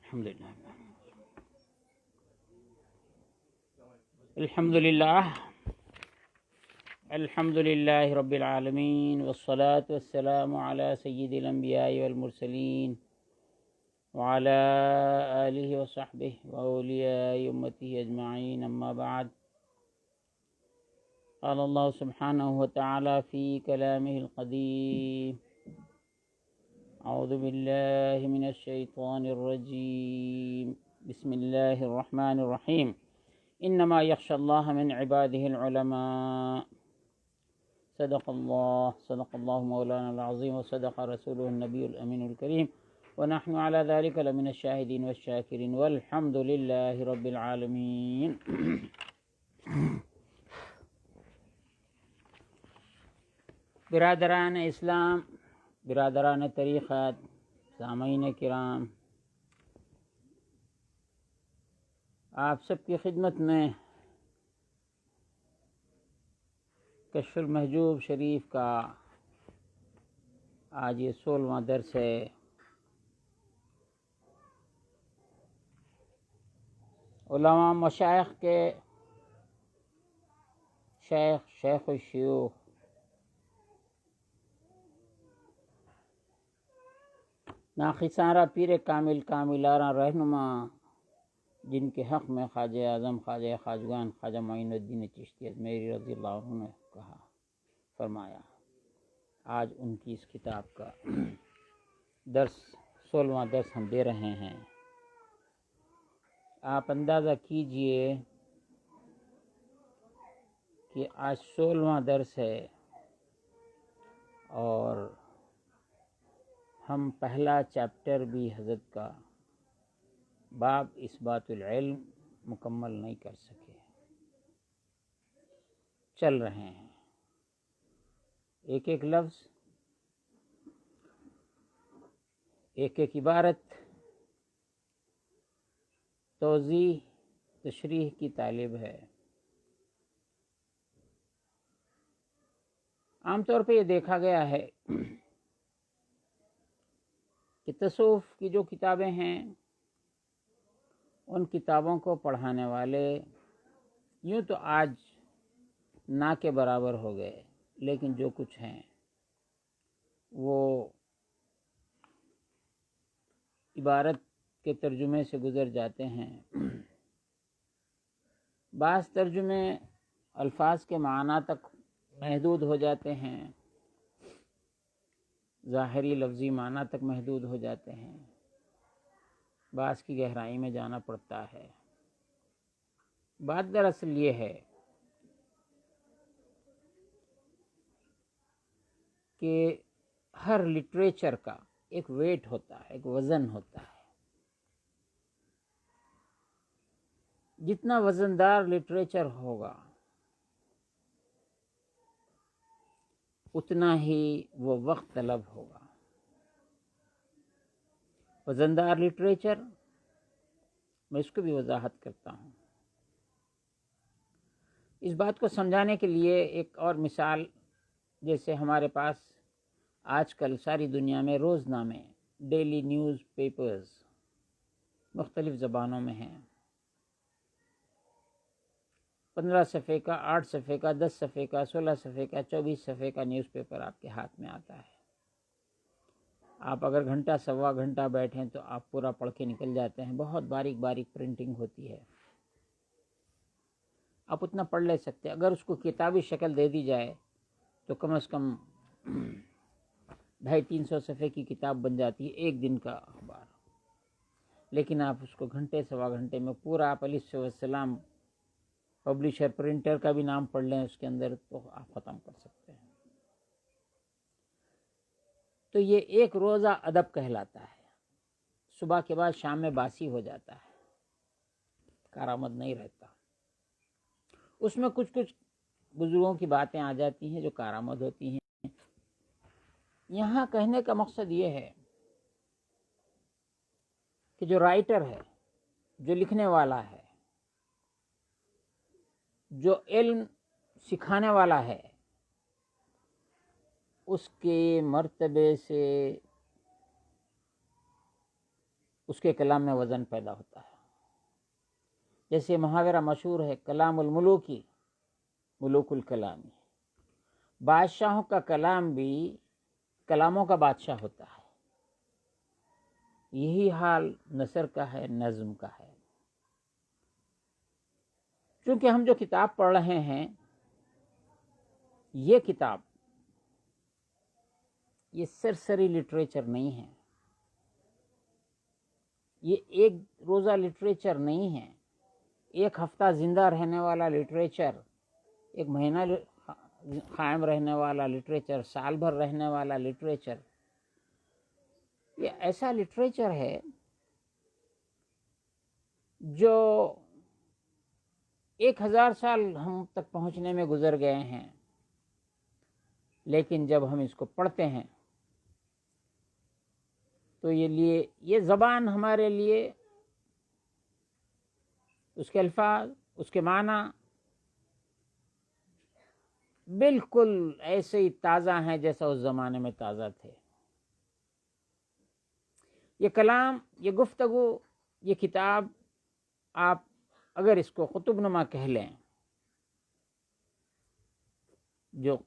الحمد للہ رب العالمین والصلاة والسلام علی سید الانبیاء والمرسلین وعلی آلہ وصحبہ واولیاء امتہ اجمعین، اما بعد. قال اللہ سبحانہ وتعالی فی کلامہ القدیم: اعوذ باللہ من الشیطان الرجیم، بسم اللہ الرحمن الرحیم. انما یخشی اللہ من عبادہ العلماء. صدق اللہ مولانا العظیم وصدق رسولہ النبی الامین الکریم، ونحن على ذلك لمن الشاہدین والشاکرین، والحمد للہ رب العالمین. برادران اسلام، برادران طریقت، سامعین کرام، آپ سب کی خدمت میں کشف المحجوب شریف کا آج یہ 16واں درس ہے. علماء مشائخ کے شیخ الشیوخ ناخسارہ پیر کامل کاملارہ رہنما، جن کے حق میں خواجہ اعظم خواجہ خواجگان خواجہ معین الدین چشتی اجمیری رضی اللہ عنہ نے فرمایا. آج ان کی اس کتاب کا 16واں درس ہم دے رہے ہیں. آپ اندازہ کیجئے کہ آج 16واں درس ہے اور ہم پہلا چیپٹر بھی حضرت کا باب اثبات العلم مکمل نہیں کر سکے. چل رہے ہیں ایک ایک لفظ، ایک ایک عبارت توضیح تشریح کی طالب ہے. عام طور پہ یہ دیکھا گیا ہے کہ تصوف کی جو کتابیں ہیں ان کتابوں کو پڑھانے والے یوں تو آج نہ کے برابر ہو گئے، لیکن جو کچھ ہیں وہ عبارت کے ترجمے سے گزر جاتے ہیں. بعض ترجمے الفاظ کے معنی تک محدود ہو جاتے ہیں، ظاہری لفظی معنی تک محدود ہو جاتے ہیں، بعض کی گہرائی میں جانا پڑتا ہے. بات دراصل یہ ہے کہ ہر لٹریچر کا ایک ویٹ ہوتا ہے، ایک وزن ہوتا ہے. جتنا وزندار لٹریچر ہوگا اتنا ہی وہ وقت طلب ہوگا. وزندار لٹریچر، میں اس کو بھی وضاحت کرتا ہوں. اس بات کو سمجھانے کے لیے ایک اور مثال، جیسے ہمارے پاس آج کل ساری دنیا میں روزنامے، ڈیلی نیوز پیپرز مختلف زبانوں میں ہیں. 15 صفحے کا، 8 صفحے کا، 10 صفحے کا، 16 صفحے کا، 24 صفحے کا نیوز پیپر آپ کے ہاتھ میں آتا ہے. آپ اگر گھنٹہ سوا گھنٹہ بیٹھیں تو آپ پورا پڑھ کے نکل جاتے ہیں. بہت باریک باریک پرنٹنگ ہوتی ہے، آپ اتنا پڑھ لے سکتے ہیں. اگر اس کو کتابی شکل دے دی جائے تو کم از کم 250-300 صفحے کی کتاب بن جاتی ہے، ایک دن کا اخبار. لیکن آپ اس کو گھنٹے سوا گھنٹے میں پورا، آپ علیہ السلام پبلشر پرنٹر کا بھی نام پڑھ لیں اس کے اندر تو آپ ختم کر سکتے ہیں. تو یہ ایک روزہ ادب کہلاتا ہے. صبح کے بعد شام میں باسی ہو جاتا ہے، کارآمد نہیں رہتا. اس میں کچھ بزرگوں کی باتیں آ جاتی ہیں جو کارآمد ہوتی ہیں. یہاں کہنے کا مقصد یہ ہے کہ جو رائٹر ہے، جو لکھنے والا ہے، جو علم سکھانے والا ہے، اس کے مرتبے سے اس کے کلام میں وزن پیدا ہوتا ہے. جیسے محاورہ مشہور ہے کلام الملوکی ملوک الکلامی، بادشاہوں کا کلام بھی کلاموں کا بادشاہ ہوتا ہے. یہی حال نثر کا ہے، نظم کا ہے. چونکہ ہم جو کتاب پڑھ رہے ہیں، یہ کتاب یہ سرسری لٹریچر نہیں ہے، یہ ایک روزہ لٹریچر نہیں ہے، ایک ہفتہ زندہ رہنے والا لٹریچر، ایک مہینہ قائم رہنے والا لٹریچر، سال بھر رہنے والا لٹریچر. یہ ایسا لٹریچر ہے جو 1000 سال ہم تک پہنچنے میں گزر گئے ہیں، لیکن جب ہم اس کو پڑھتے ہیں تو یہ زبان ہمارے لیے اس کے الفاظ، اس کے معنی بالکل ایسے ہی تازہ ہیں جیسا اس زمانے میں تازہ تھے. یہ کلام، یہ گفتگو، یہ کتاب، آپ اگر اس کو قطب نما کہہ لیں جو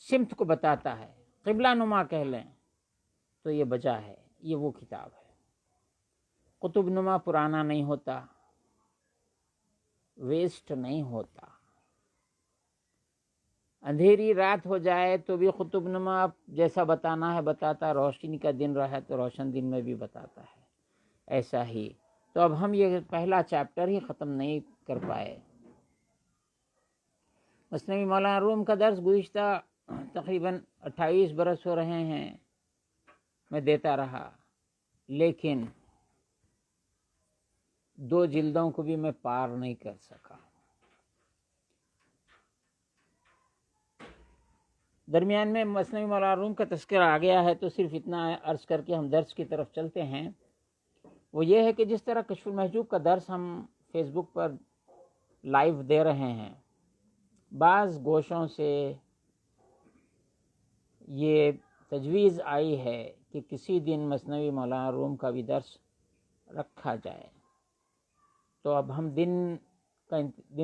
سمت کو بتاتا ہے، قبلہ نما کہہ لیں تو یہ بجا ہے، یہ وہ کتاب ہے. قطب نما پرانا نہیں ہوتا، ویسٹ نہیں ہوتا. اندھیری رات ہو جائے تو بھی قطب نما جیسا بتانا ہے بتاتا، روشنی کا دن رہا تو روشن دن میں بھی بتاتا ہے. ایسا ہی تو اب ہم یہ پہلا چیپٹر ہی ختم نہیں کر پائے. مثنوی مولانا روم کا درس گزشتہ تقریباً 28 برس ہو رہے ہیں میں دیتا رہا، لیکن 2 جلدوں کو بھی میں پار نہیں کر سکا. درمیان میں مثنوی مولانا روم کا تذکرہ آ گیا ہے تو صرف اتنا عرض کر کے ہم درس کی طرف چلتے ہیں. وہ یہ ہے کہ جس طرح کشف المحجوب کا درس ہم فیس بک پر لائیو دے رہے ہیں، بعض گوشوں سے یہ تجویز آئی ہے کہ کسی دن مثنوی مولانا روم کا بھی درس رکھا جائے. تو اب ہم دن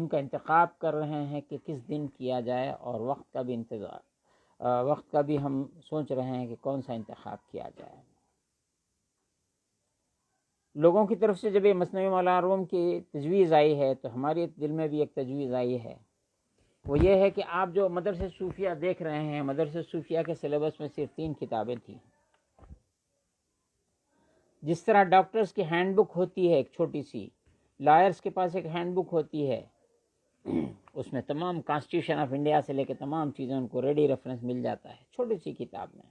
کا انتخاب کر رہے ہیں کہ کس دن کیا جائے، اور وقت کا بھی ہم سوچ رہے ہیں کہ کون سا انتخاب کیا جائے. لوگوں کی طرف سے جب یہ مثنوی مولانا روم کی تجویز آئی ہے تو ہمارے دل میں بھی ایک تجویز آئی ہے. وہ یہ ہے کہ آپ جو مدرسہ صوفیہ دیکھ رہے ہیں، مدرسہ صوفیہ کے سلیبس میں صرف 3 کتابیں تھیں. جس طرح ڈاکٹرز کی ہینڈ بک ہوتی ہے ایک چھوٹی سی، لائرز کے پاس ایک ہینڈ بک ہوتی ہے، اس میں تمام کانسٹیٹیوشن آف انڈیا سے لے کے تمام چیزیں ان کو ریڈی ریفرنس مل جاتا ہے چھوٹی سی کتاب میں.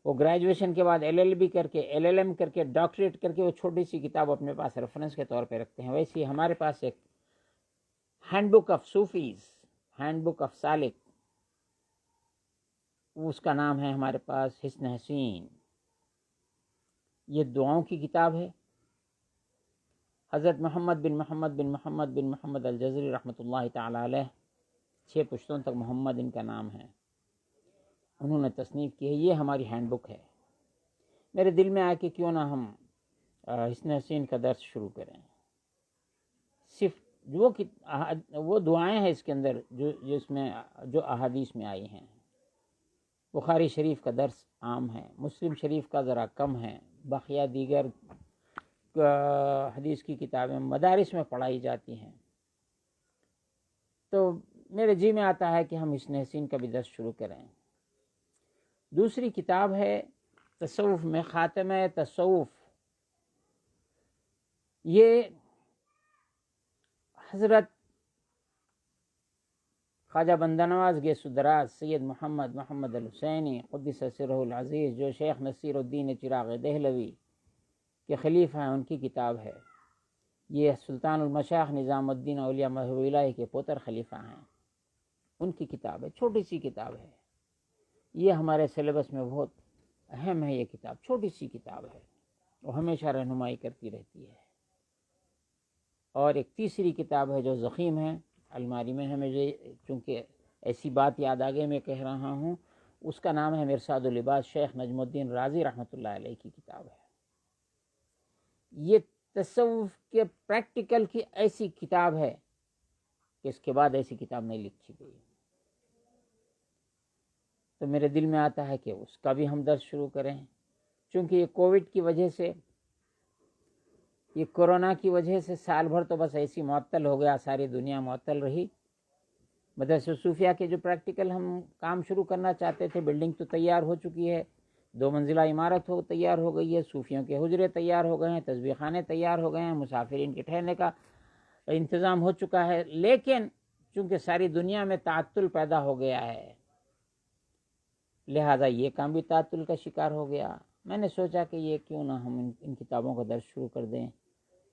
وہ گریجویشن کے بعد LLB کر کے، LLM کر کے، ڈاکٹریٹ کر کے وہ چھوٹی سی کتاب اپنے پاس ریفرنس کے طور پہ رکھتے ہیں. ویسے ہی ہمارے پاس ایک hand book of Sufis, hand book of Salik, اس کا نام ہے ہمارے پاس حسن حسین. یہ دعاؤں کی کتاب ہے. حضرت محمد بن محمد الجزری رحمۃ اللہ تعالی علیہ، 6 پشتوں تک محمد ان کا نام ہے، انہوں نے تصنیف کی ہے. یہ ہماری ہینڈ بک ہے. میرے دل میں آیا کہ کیوں نہ ہم حسن حسین کا درس شروع کریں. صرف وہ دعائیں ہیں اس کے اندر جو احادیث میں آئی ہیں. بخاری شریف کا درس عام ہے، مسلم شریف کا ذرا کم ہے، بقیہ دیگر حدیث کی کتابیں مدارس میں پڑھائی جاتی ہیں. تو میرے جی میں آتا ہے کہ ہم حسن حسین کا بھی درس شروع کریں. دوسری کتاب ہے تصوف میں خاتمہ تصوف. یہ حضرت خواجہ بندہ نواز گیس دراز سید محمد الحسینی قدس سرہ العزیز، جو شیخ نصیر الدین چراغ دہلوی کے خلیفہ ہیں، ان کی کتاب ہے. یہ سلطان المشایخ نظام الدین اولیاء محبوب الہی کے پوتر خلیفہ ہیں، ان کی کتاب ہے. چھوٹی سی کتاب ہے. یہ ہمارے سلیبس میں بہت اہم ہے. یہ کتاب چھوٹی سی کتاب ہے، وہ ہمیشہ رہنمائی کرتی رہتی ہے. اور ایک تیسری کتاب ہے جو ضخیم ہے، الماری میں ہے. مجھے چونکہ ایسی بات یاد آ گئی میں کہہ رہا ہوں. اس کا نام ہے مرصاد اللباس، شیخ نجم الدین رازی رحمۃ اللہ علیہ کی کتاب ہے۔ یہ تصوف کے پریکٹیکل کی ایسی کتاب ہے کہ اس کے بعد ایسی کتاب نہیں لکھی گئی۔ تو میرے دل میں آتا ہے کہ اس کا بھی ہم درس شروع کریں، چونکہ یہ کووڈ کی وجہ سے، یہ کورونا کی وجہ سے سال بھر تو بس ایسی معطل ہو گیا، ساری دنیا معطل رہی۔ مدرسہ صوفیہ کے جو پریکٹیکل ہم کام شروع کرنا چاہتے تھے، بلڈنگ تو تیار ہو چکی ہے، 2 منزلہ عمارت تیار ہو گئی ہے، صوفیوں کے حجرے تیار ہو گئے ہیں، تسبیح خانے تیار ہو گئے ہیں، مسافرین کے ٹھہرنے کا انتظام ہو چکا ہے، لیکن چونکہ ساری دنیا میں تعطل پیدا ہو گیا ہے، لہذا یہ کام بھی تعطل کا شکار ہو گیا۔ میں نے سوچا کہ یہ کیوں نہ ہم ان کتابوں کا درس شروع کر دیں۔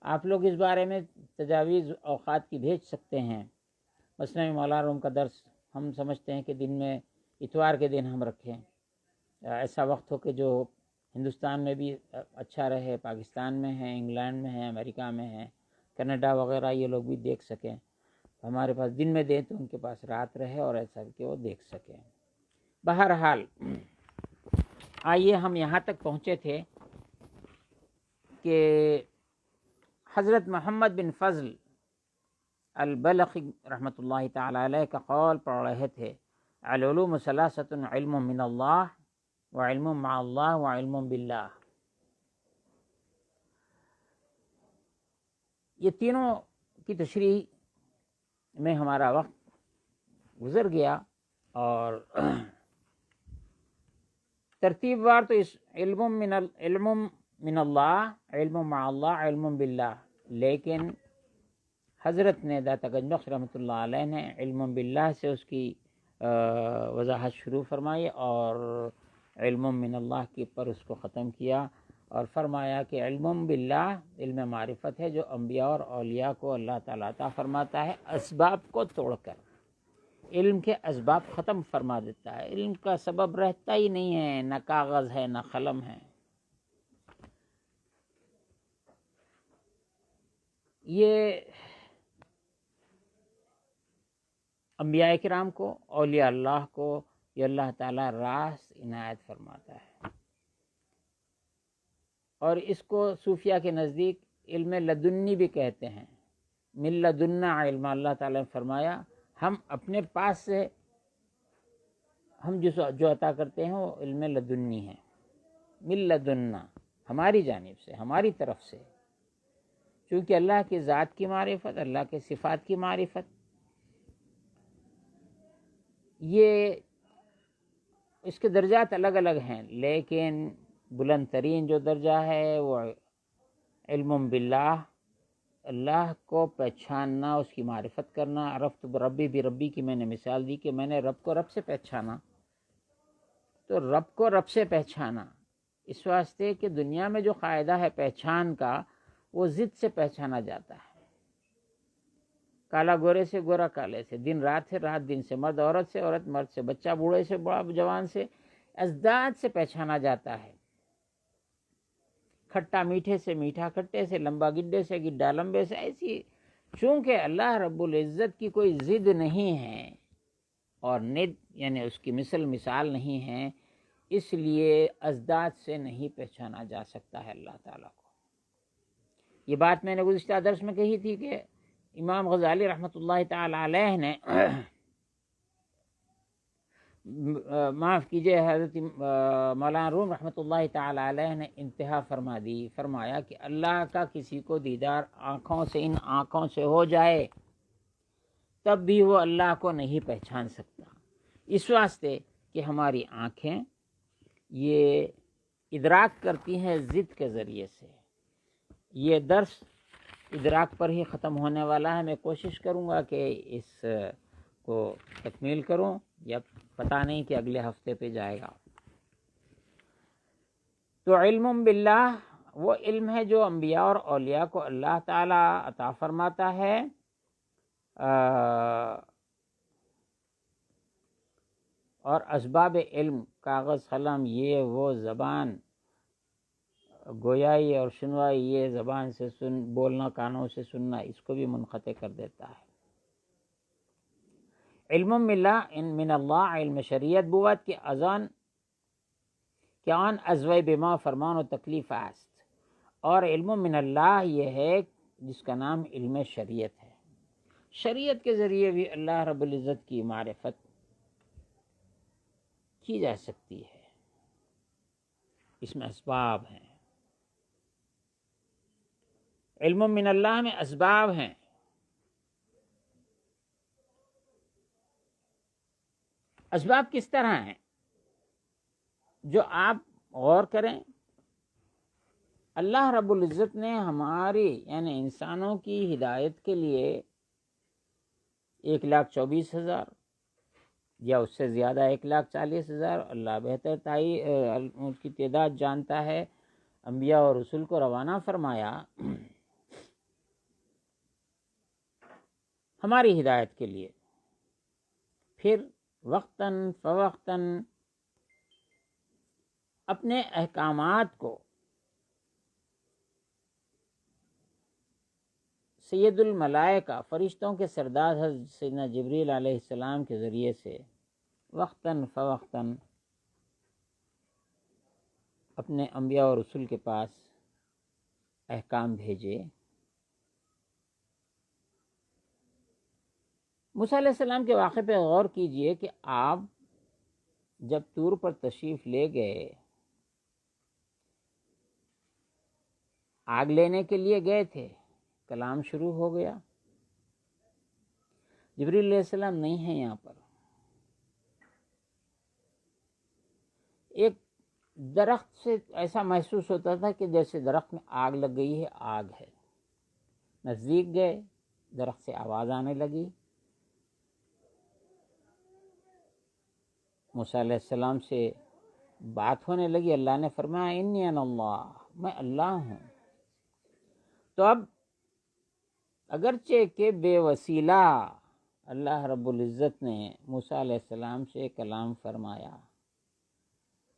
آپ لوگ اس بارے میں تجاویز اوقات کی بھیج سکتے ہیں۔ مثنوی مولانا روم کا درس ہم سمجھتے ہیں کہ دن میں اتوار کے دن ہم رکھیں، ایسا وقت ہو کہ جو ہندوستان میں بھی اچھا رہے، پاکستان میں ہیں، انگلینڈ میں ہیں، امریکہ میں ہیں، کینیڈا وغیرہ، یہ لوگ بھی دیکھ سکیں۔ ہمارے پاس دن میں دیں تو ان کے پاس رات رہے اور ایسا کہ وہ دیکھ سکیں۔ بہرحال آئیے ہم یہاں تک پہنچے تھے کہ حضرت محمد بن فضل البلخی رحمۃ اللہ تعالی علیہ کا قول پڑھ رہے تھے، العلوم ثلاثۃ، علم من اللہ وعلم مع اللہ وعلم باللہ۔ یہ تینوں کی تشریح میں ہمارا وقت گزر گیا، اور ترتیب وار تو اس علم من اللہ، علم مع اللہ، علم باللہ، لیکن حضرت نے داتا گنج بخش رحمۃ اللہ علیہ نے علم باللہ سے اس کی وضاحت شروع فرمائی، اور علم من اللہ کے پر اس کو ختم کیا، اور فرمایا کہ علم باللہ علم معرفت ہے جو انبیاء اور اولیاء کو اللہ تعالیٰ عطا فرماتا ہے اسباب کو توڑ کر، علم کے اسباب ختم فرما دیتا ہے، علم کا سبب رہتا ہی نہیں ہے، نہ کاغذ ہے نہ قلم ہے۔ یہ انبیاء کرام کو، اولیاء اللہ کو یہ اللہ تعالیٰ راست عنایت فرماتا ہے، اور اس کو صوفیہ کے نزدیک علم لدنی بھی کہتے ہیں۔ من لدنا علم، اللہ تعالیٰ نے فرمایا ہم اپنے پاس سے ہم جو عطا کرتے ہیں وہ علم لدنی ہے، من لدنا ہماری جانب سے، ہماری طرف سے، چونکہ اللہ کی ذات کی معرفت، اللہ کے صفات کی معرفت، یہ اس کے درجات الگ الگ ہیں، لیکن بلند ترین جو درجہ ہے وہ علم باللہ، اللہ کو پہچاننا، اس کی معرفت کرنا۔ عرفت بربی بربی کی میں نے مثال دی کہ میں نے رب کو رب سے پہچانا، تو رب کو رب سے پہچانا اس واسطے کہ دنیا میں جو قاعدہ ہے پہچان کا، وہ ضد سے پہچانا جاتا ہے، کالا گورے سے، گورا کالے سے، دن رات سے، رات دن سے، مرد عورت سے، عورت مرد سے، بچہ بوڑھے سے، بڑا جوان سے، ازداد سے پہچانا جاتا ہے، کھٹا میٹھے سے، میٹھا کھٹے سے، لمبا گڈے سے، گڈا لمبے سے، ایسی چونکہ اللہ رب العزت کی کوئی ضد نہیں ہے اور ند یعنی اس کی مثال نہیں ہے، اس لیے ازداد سے نہیں پہچانا جا سکتا ہے اللہ تعالیٰ کو۔ یہ بات میں نے گزشتہ درس میں کہی تھی کہ امام غزالی رحمۃ اللہ تعالی علیہ نے معاف کیجئے حضرت مولانا روم رحمۃ اللہ تعالی علیہ نے انتہا فرمایا کہ اللہ کا کسی کو دیدار آنکھوں سے، ان آنکھوں سے ہو جائے تب بھی وہ اللہ کو نہیں پہچان سکتا، اس واسطے کہ ہماری آنکھیں یہ ادراک کرتی ہیں ضد کے ذریعے سے۔ یہ درس ادراک پر ہی ختم ہونے والا ہے، میں کوشش کروں گا کہ اس کو تکمیل کروں، یا پتہ نہیں کہ اگلے ہفتے پہ جائے گا۔ تو علم باللہ وہ علم ہے جو انبیاء اور اولیاء کو اللہ تعالیٰ عطا فرماتا ہے، اور اسباب علم کاغذ قلم، یہ وہ زبان گویائی اور سنوائی، یہ زبان سے بولنا، کانوں سے سننا، اس کو بھی منقطع کر دیتا ہے۔ علم من اللہ، علم شریعت بود کہ آن ازوی بما فرمان و تکلیف است، اور علم من اللہ یہ ہے جس کا نام علم شریعت ہے۔ شریعت کے ذریعے بھی اللہ رب العزت کی معرفت کی جا سکتی ہے، اس میں اسباب ہیں۔ علم من اللہ میں اسباب ہیں۔ اسباب کس طرح ہیں جو آپ غور کریں؟ اللہ رب العزت نے ہماری یعنی انسانوں کی ہدایت کے لیے 1,24,000 یا اس سے زیادہ 1,40,000، اللہ بہتر اس کی تعداد جانتا ہے، انبیاء اور رسول کو روانہ فرمایا ہماری ہدایت کے لیے۔ پھر وقتاً فوقتاً اپنے احکامات کو سید الملائکہ فرشتوں کے سردار حضرت سیدنا جبریل علیہ السلام کے ذریعے سے وقتاً فوقتاً اپنے انبیاء اور رسول کے پاس احکام بھیجے۔ موسیٰ علیہ السلام کے واقعے پہ غور کیجئے کہ آپ جب طور پر تشریف لے گئے، آگ لینے کے لیے گئے تھے، کلام شروع ہو گیا، جبریل علیہ السلام نہیں ہیں یہاں پر، ایک درخت سے ایسا محسوس ہوتا تھا کہ جیسے درخت میں آگ لگ گئی ہے، آگ ہے۔ نزدیک گئے، درخت سے آواز آنے لگی، موسیٰ علیہ السلام سے بات ہونے لگی، اللہ نے فرمایا انی انا اللہ، میں اللہ ہوں۔ تو اب اگرچہ کہ بے وسیلہ اللہ رب العزت نے موسیٰ علیہ السلام سے کلام فرمایا،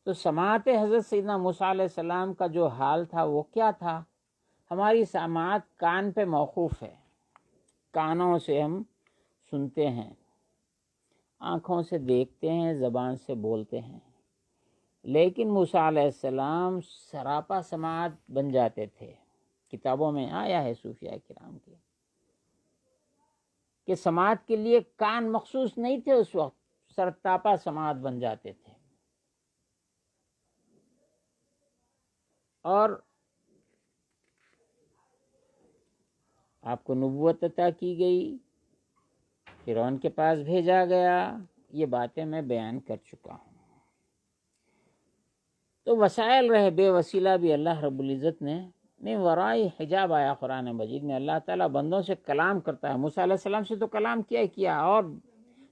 تو سماعت حضرت سیدنا موسیٰ علیہ السلام کا جو حال تھا وہ کیا تھا؟ ہماری سماعت کان پہ موقوف ہے، کانوں سے ہم سنتے ہیں، آنکھوں سے دیکھتے ہیں، زبان سے بولتے ہیں، لیکن موسیٰ علیہ السلام سراپا سماعت بن جاتے تھے۔ کتابوں میں آیا ہے صوفیاء کرام کے کہ سماعت کے لیے کان مخصوص نہیں تھے، اس وقت سرتاپا سماعت بن جاتے تھے۔ اور آپ کو نبوت عطا کی گئی، فرعون کے پاس بھیجا گیا، یہ باتیں میں بیان کر چکا ہوں۔ تو وسائل رہے، بے وسیلہ بھی اللہ رب العزت نے من ورائی حجاب آیا قرآن مجید میں، اللہ تعالیٰ بندوں سے کلام کرتا ہے۔ موسیٰ علیہ السلام سے تو کلام کیا اور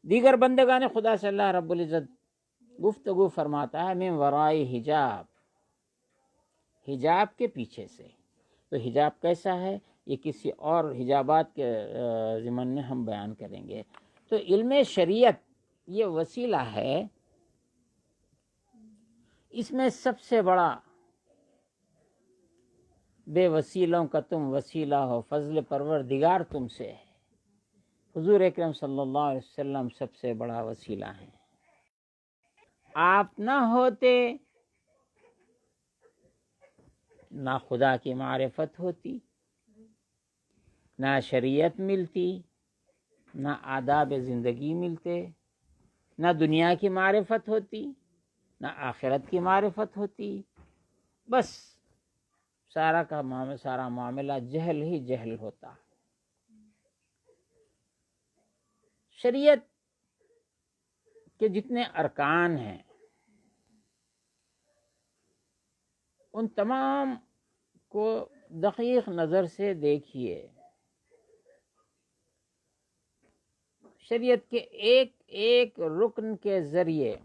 دیگر بندگان خدا سے اللہ رب العزت گفتگو فرماتا ہے من ورائی حجاب، حجاب کے پیچھے سے۔ تو حجاب کیسا ہے یہ کسی اور حجابات کے ضمن میں ہم بیان کریں گے۔ تو علم شریعت یہ وسیلہ ہے، اس میں سب سے بڑا بے وسیلوں کا تم وسیلہ ہو، فضل پروردگار تم سے ہے، حضور اکرم صلی اللہ علیہ وسلم سب سے بڑا وسیلہ ہے۔ آپ نہ ہوتے نہ خدا کی معرفت ہوتی، نہ شریعت ملتی، نہ آداب زندگی ملتے، نہ دنیا کی معرفت ہوتی، نہ آخرت کی معرفت ہوتی، بس سارا معاملہ جہل ہی جہل ہوتا۔ شریعت کے جتنے ارکان ہیں ان تمام کو دقیق نظر سے دیکھیے، شریعت کے ایک ایک رکن کے ذریعے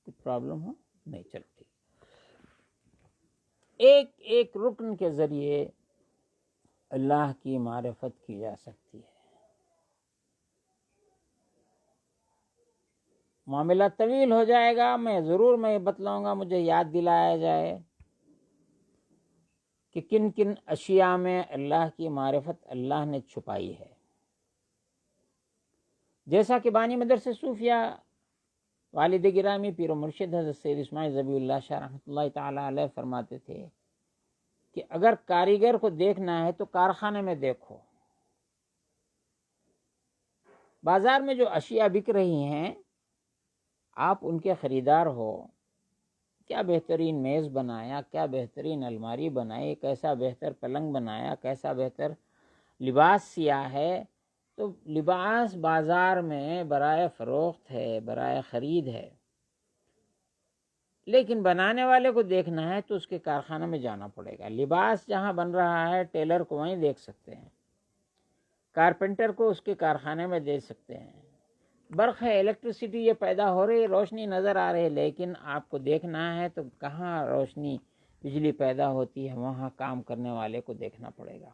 کچھ پرابلم ہو نہیں، چلو ٹھیک، ایک ایک رکن کے ذریعے اللہ کی معرفت کی جا سکتی ہے۔ معاملہ طویل ہو جائے گا، میں بتلاؤں گا، مجھے یاد دلایا جائے کہ کن کن اشیاء میں اللہ کی معرفت اللہ نے چھپائی ہے۔ جیسا کہ بانی مدرسہ صوفیہ والد گرامی پیر و مرشد حضرت سید اسماعیل ذبیح اللہ شاہ رحمۃ اللہ تعالیٰ علیہ فرماتے تھے کہ اگر کاریگر کو دیکھنا ہے تو کارخانے میں دیکھو. بازار میں جو اشیاء بک رہی ہیں آپ ان کے خریدار ہو. کیا بہترین میز بنایا، کیا بہترین الماری بنائی، کیسا بہتر پلنگ بنایا، کیسا بہتر لباس سیا ہے. تو لباس بازار میں برائے فروخت ہے، برائے خرید ہے، لیکن بنانے والے کو دیکھنا ہے تو اس کے کارخانے میں جانا پڑے گا. لباس جہاں بن رہا ہے ٹیلر کو وہیں دیکھ سکتے ہیں، کارپینٹر کو اس کے کارخانے میں دیکھ سکتے ہیں. برق ہے، الیکٹریسٹی یہ پیدا ہو رہی ہے، روشنی نظر آ رہی ہے، لیکن آپ کو دیکھنا ہے تو کہاں روشنی بجلی پیدا ہوتی ہے وہاں کام کرنے والے کو دیکھنا پڑے گا.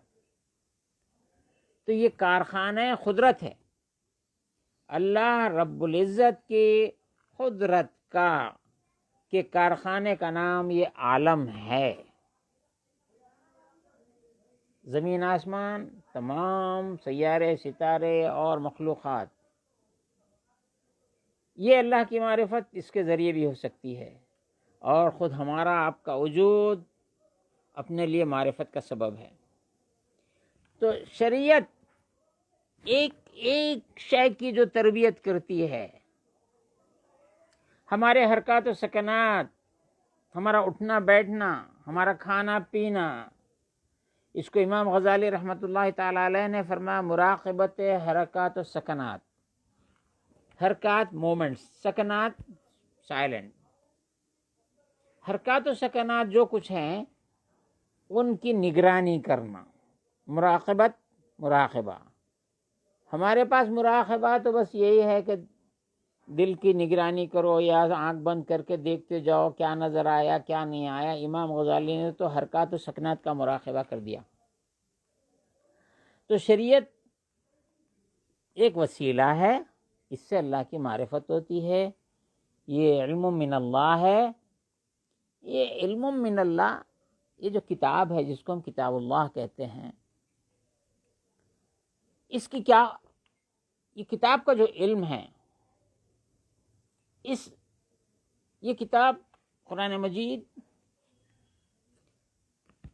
تو یہ کارخانہ قدرت ہے، اللہ رب العزت کی قدرت کا کہ کارخانے کا نام یہ عالم ہے. زمین آسمان، تمام سیارے ستارے اور مخلوقات، یہ اللہ کی معرفت اس کے ذریعے بھی ہو سکتی ہے، اور خود ہمارا آپ کا وجود اپنے لیے معرفت کا سبب ہے. تو شریعت ایک ایک شے کی جو تربیت کرتی ہے، ہمارے حرکات و سکنات، ہمارا اٹھنا بیٹھنا، ہمارا کھانا پینا، اس کو امام غزالی رحمۃ اللہ تعالی علیہ نے فرمایا مراقبت حرکات و سکنات. حرکات مومنٹس، سکنات سائلنٹ. حرکات و سکنات جو کچھ ہیں ان کی نگرانی کرنا، مراقبت مراقبہ. ہمارے پاس مراقبہ تو بس یہی ہے کہ دل کی نگرانی کرو یا آنکھ بند کر کے دیکھتے جاؤ کیا نظر آیا کیا نہیں آیا. امام غزالی نے تو حرکات و سکنات کا مراقبہ کر دیا. تو شریعت ایک وسیلہ ہے، اس سے اللہ کی معرفت ہوتی ہے. یہ علم من اللہ ہے. یہ علم من اللہ، یہ جو کتاب ہے جس کو ہم کتاب اللہ کہتے ہیں، اس کی کیا، یہ کتاب کا جو علم ہے، یہ کتاب قرآن مجید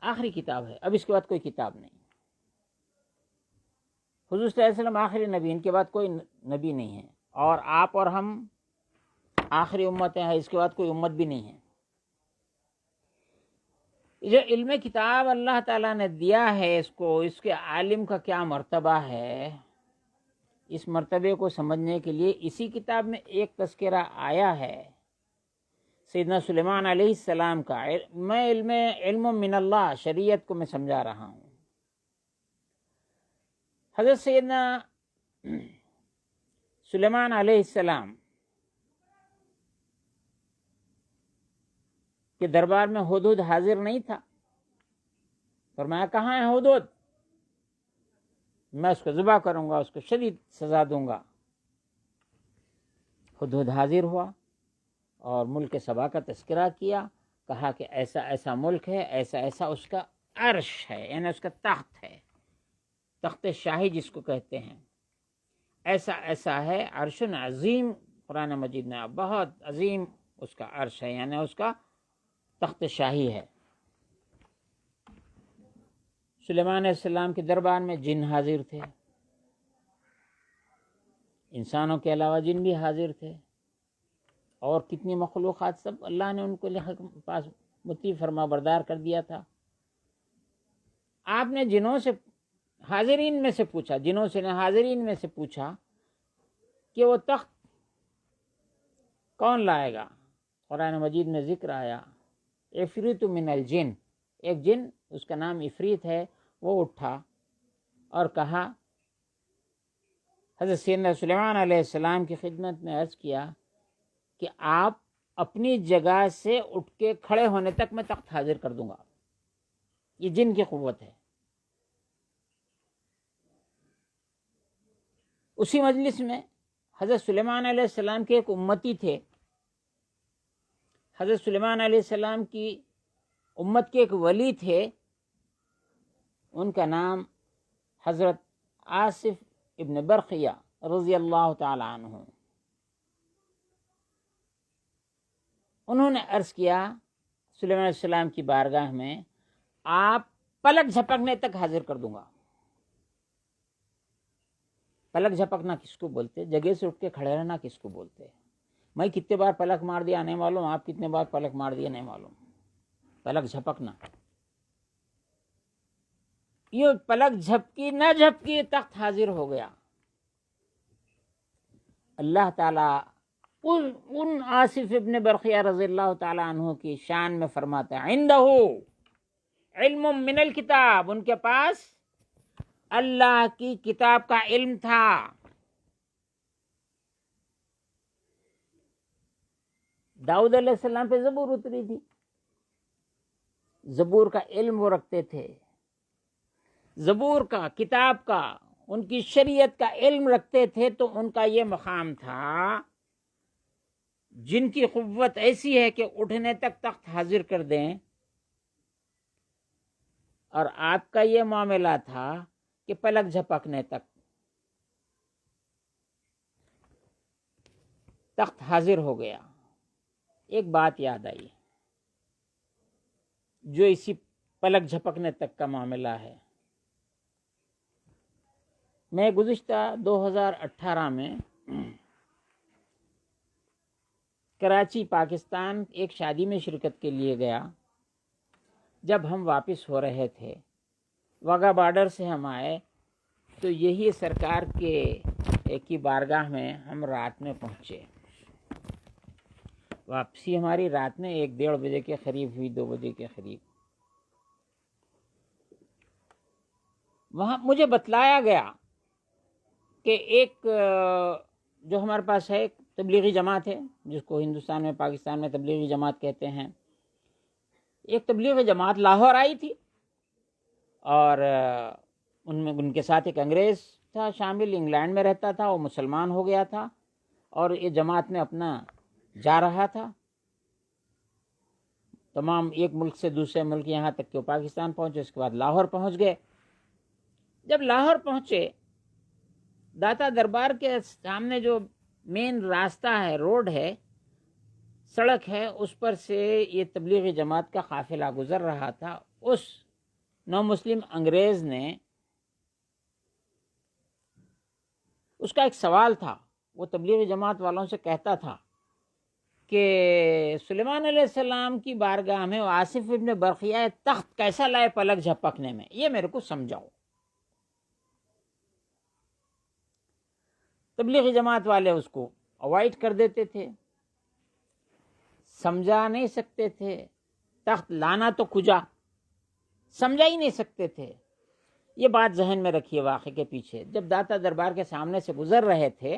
آخری کتاب ہے. اب اس کے بعد کوئی کتاب نہیں. حضور صلی اللہ علیہ وسلم آخری نبی، ان کے بعد کوئی نبی نہیں ہے، اور آپ اور ہم آخری امت ہیں، اس کے بعد کوئی امت بھی نہیں ہے. جو علم کتاب اللہ تعالیٰ نے دیا ہے اس کو، اس کے عالم کا کیا مرتبہ ہے، اس مرتبے کو سمجھنے کے لیے اسی کتاب میں ایک تذکرہ آیا ہے سیدنا سلیمان علیہ السلام کا. میں علم من اللہ شریعت کو میں سمجھا رہا ہوں. حضرت سیدنا سلیمان علیہ السلام کے دربار میں ہدہد حاضر نہیں تھا. فرمایا کہاں ہے ہدہد؟ میں اس کو ذبح کروں گا، اس کو شدید سزا دوں گا. ہدہد حاضر ہوا اور ملک سبا کا تذکرہ کیا، کہا کہ ایسا ایسا ملک ہے، ایسا ایسا اس کا عرش ہے، یعنی اس کا تخت ہے، تخت شاہی جس کو کہتے ہیں، ایسا ایسا ہے. عرش عظیم، قرآن مجید نے بہت عظیم اس کا عرش ہے، یعنی اس کا تخت شاہی ہے. سلیمان علیہ السلام کے دربار میں جن حاضر تھے، انسانوں کے علاوہ جن بھی حاضر تھے، اور کتنی مخلوقات، سب اللہ نے ان کو پاس مطیع فرما بردار کر دیا تھا. آپ نے جنوں سے، حاضرین میں سے پوچھا، جنوں سے حاضرین میں سے پوچھا کہ وہ تخت کون لائے گا. قرآن مجید میں ذکر آیا عفریت من الجن، ایک جن اس کا نام عفریت ہے، وہ اٹھا اور کہا، حضرت سیدنا سلیمان علیہ السلام کی خدمت میں عرض کیا کہ آپ اپنی جگہ سے اٹھ کے کھڑے ہونے تک میں تخت حاضر کر دوں گا. یہ جن کی قوت ہے. اسی مجلس میں حضرت سلیمان علیہ السلام کے ایک امتی تھے. حضرت سلیمان علیہ السلام کی امت کے ایک ولی تھے، ان کا نام حضرت آصف ابن برقیہ رضی اللہ تعالی عنہ، انہوں نے عرض کیا سلیمان علیہ السلام کی بارگاہ میں، آپ پلک جھپکنے تک حاضر کر دوں گا۔ پلک جھپکنا کس کو بولتے؟ جگہ سے اٹھ کے کھڑے رہنا کس کو بولتے؟ میں کتنے بار پلک مار دیا نہیں معلوم، آپ کتنے بار پلک مار دیا نہیں معلوم۔ پلک جھپکنا، یہ پلک جھپکی نہ جھپکی تخت حاضر ہو گیا۔ اللہ تعالیٰ ان آصف ابن برقیہ رضی اللہ تعالیٰ عنہ کی شان میں فرماتا ہے، عندہ علم من الکتاب، ان کے پاس اللہ کی کتاب کا علم تھا۔ داؤد علیہ السلام پہ زبور اتری تھی، زبور کا علم وہ رکھتے تھے، زبور کا، کتاب کا، ان کی شریعت کا علم رکھتے تھے، تو ان کا یہ مقام تھا جن کی قوت ایسی ہے کہ اٹھنے تک تخت حاضر کر دیں، اور آپ کا یہ معاملہ تھا کہ پلک جھپکنے تک تخت حاضر ہو گیا۔ ایک بات یاد آئی جو اسی پلک جھپکنے تک کا معاملہ ہے۔ میں گزشتہ 2018 میں کراچی پاکستان ایک شادی میں شرکت کے لیے گیا۔ جب ہم واپس ہو رہے تھے، واگا بارڈر سے ہم آئے، تو یہی سرکار کے کی بارگاہ میں ہم رات میں پہنچے۔ واپسی ہماری رات میں 1-1:30 بجے کے قریب ہوئی، 2 بجے کے قریب۔ وہاں مجھے بتلایا گیا کہ ایک جو ہمارے پاس ہے ایک تبلیغی جماعت ہے، جس کو ہندوستان میں، پاکستان میں تبلیغی جماعت کہتے ہیں۔ ایک تبلیغی جماعت لاہور آئی تھی، اور ان کے ساتھ ایک انگریز تھا شامل، انگلینڈ میں رہتا تھا، وہ مسلمان ہو گیا تھا، اور یہ جماعت میں اپنا جا رہا تھا تمام ایک ملک سے دوسرے ملک، یہاں تک کہ وہ پاکستان پہنچے، اس کے بعد لاہور پہنچ گئے۔ جب لاہور پہنچے، داتا دربار کے سامنے جو مین راستہ ہے، روڈ ہے، سڑک ہے، اس پر سے یہ تبلیغی جماعت کا قافلہ گزر رہا تھا۔ اس نو مسلم انگریز نے، اس کا ایک سوال تھا، وہ تبلیغی جماعت والوں سے کہتا تھا کہ سلیمان علیہ السلام کی بارگاہ میں آصف ابن برقیہ تخت کیسا لائے پلک جھپکنے میں، یہ میرے کو سمجھاؤ۔ تبلیغی جماعت والے اس کو اوائڈ کر دیتے تھے، سمجھا نہیں سکتے تھے، تخت لانا تو کجا، سمجھا ہی نہیں سکتے تھے۔ یہ بات ذہن میں رکھیے واقعے کے پیچھے۔ جب داتا دربار کے سامنے سے گزر رہے تھے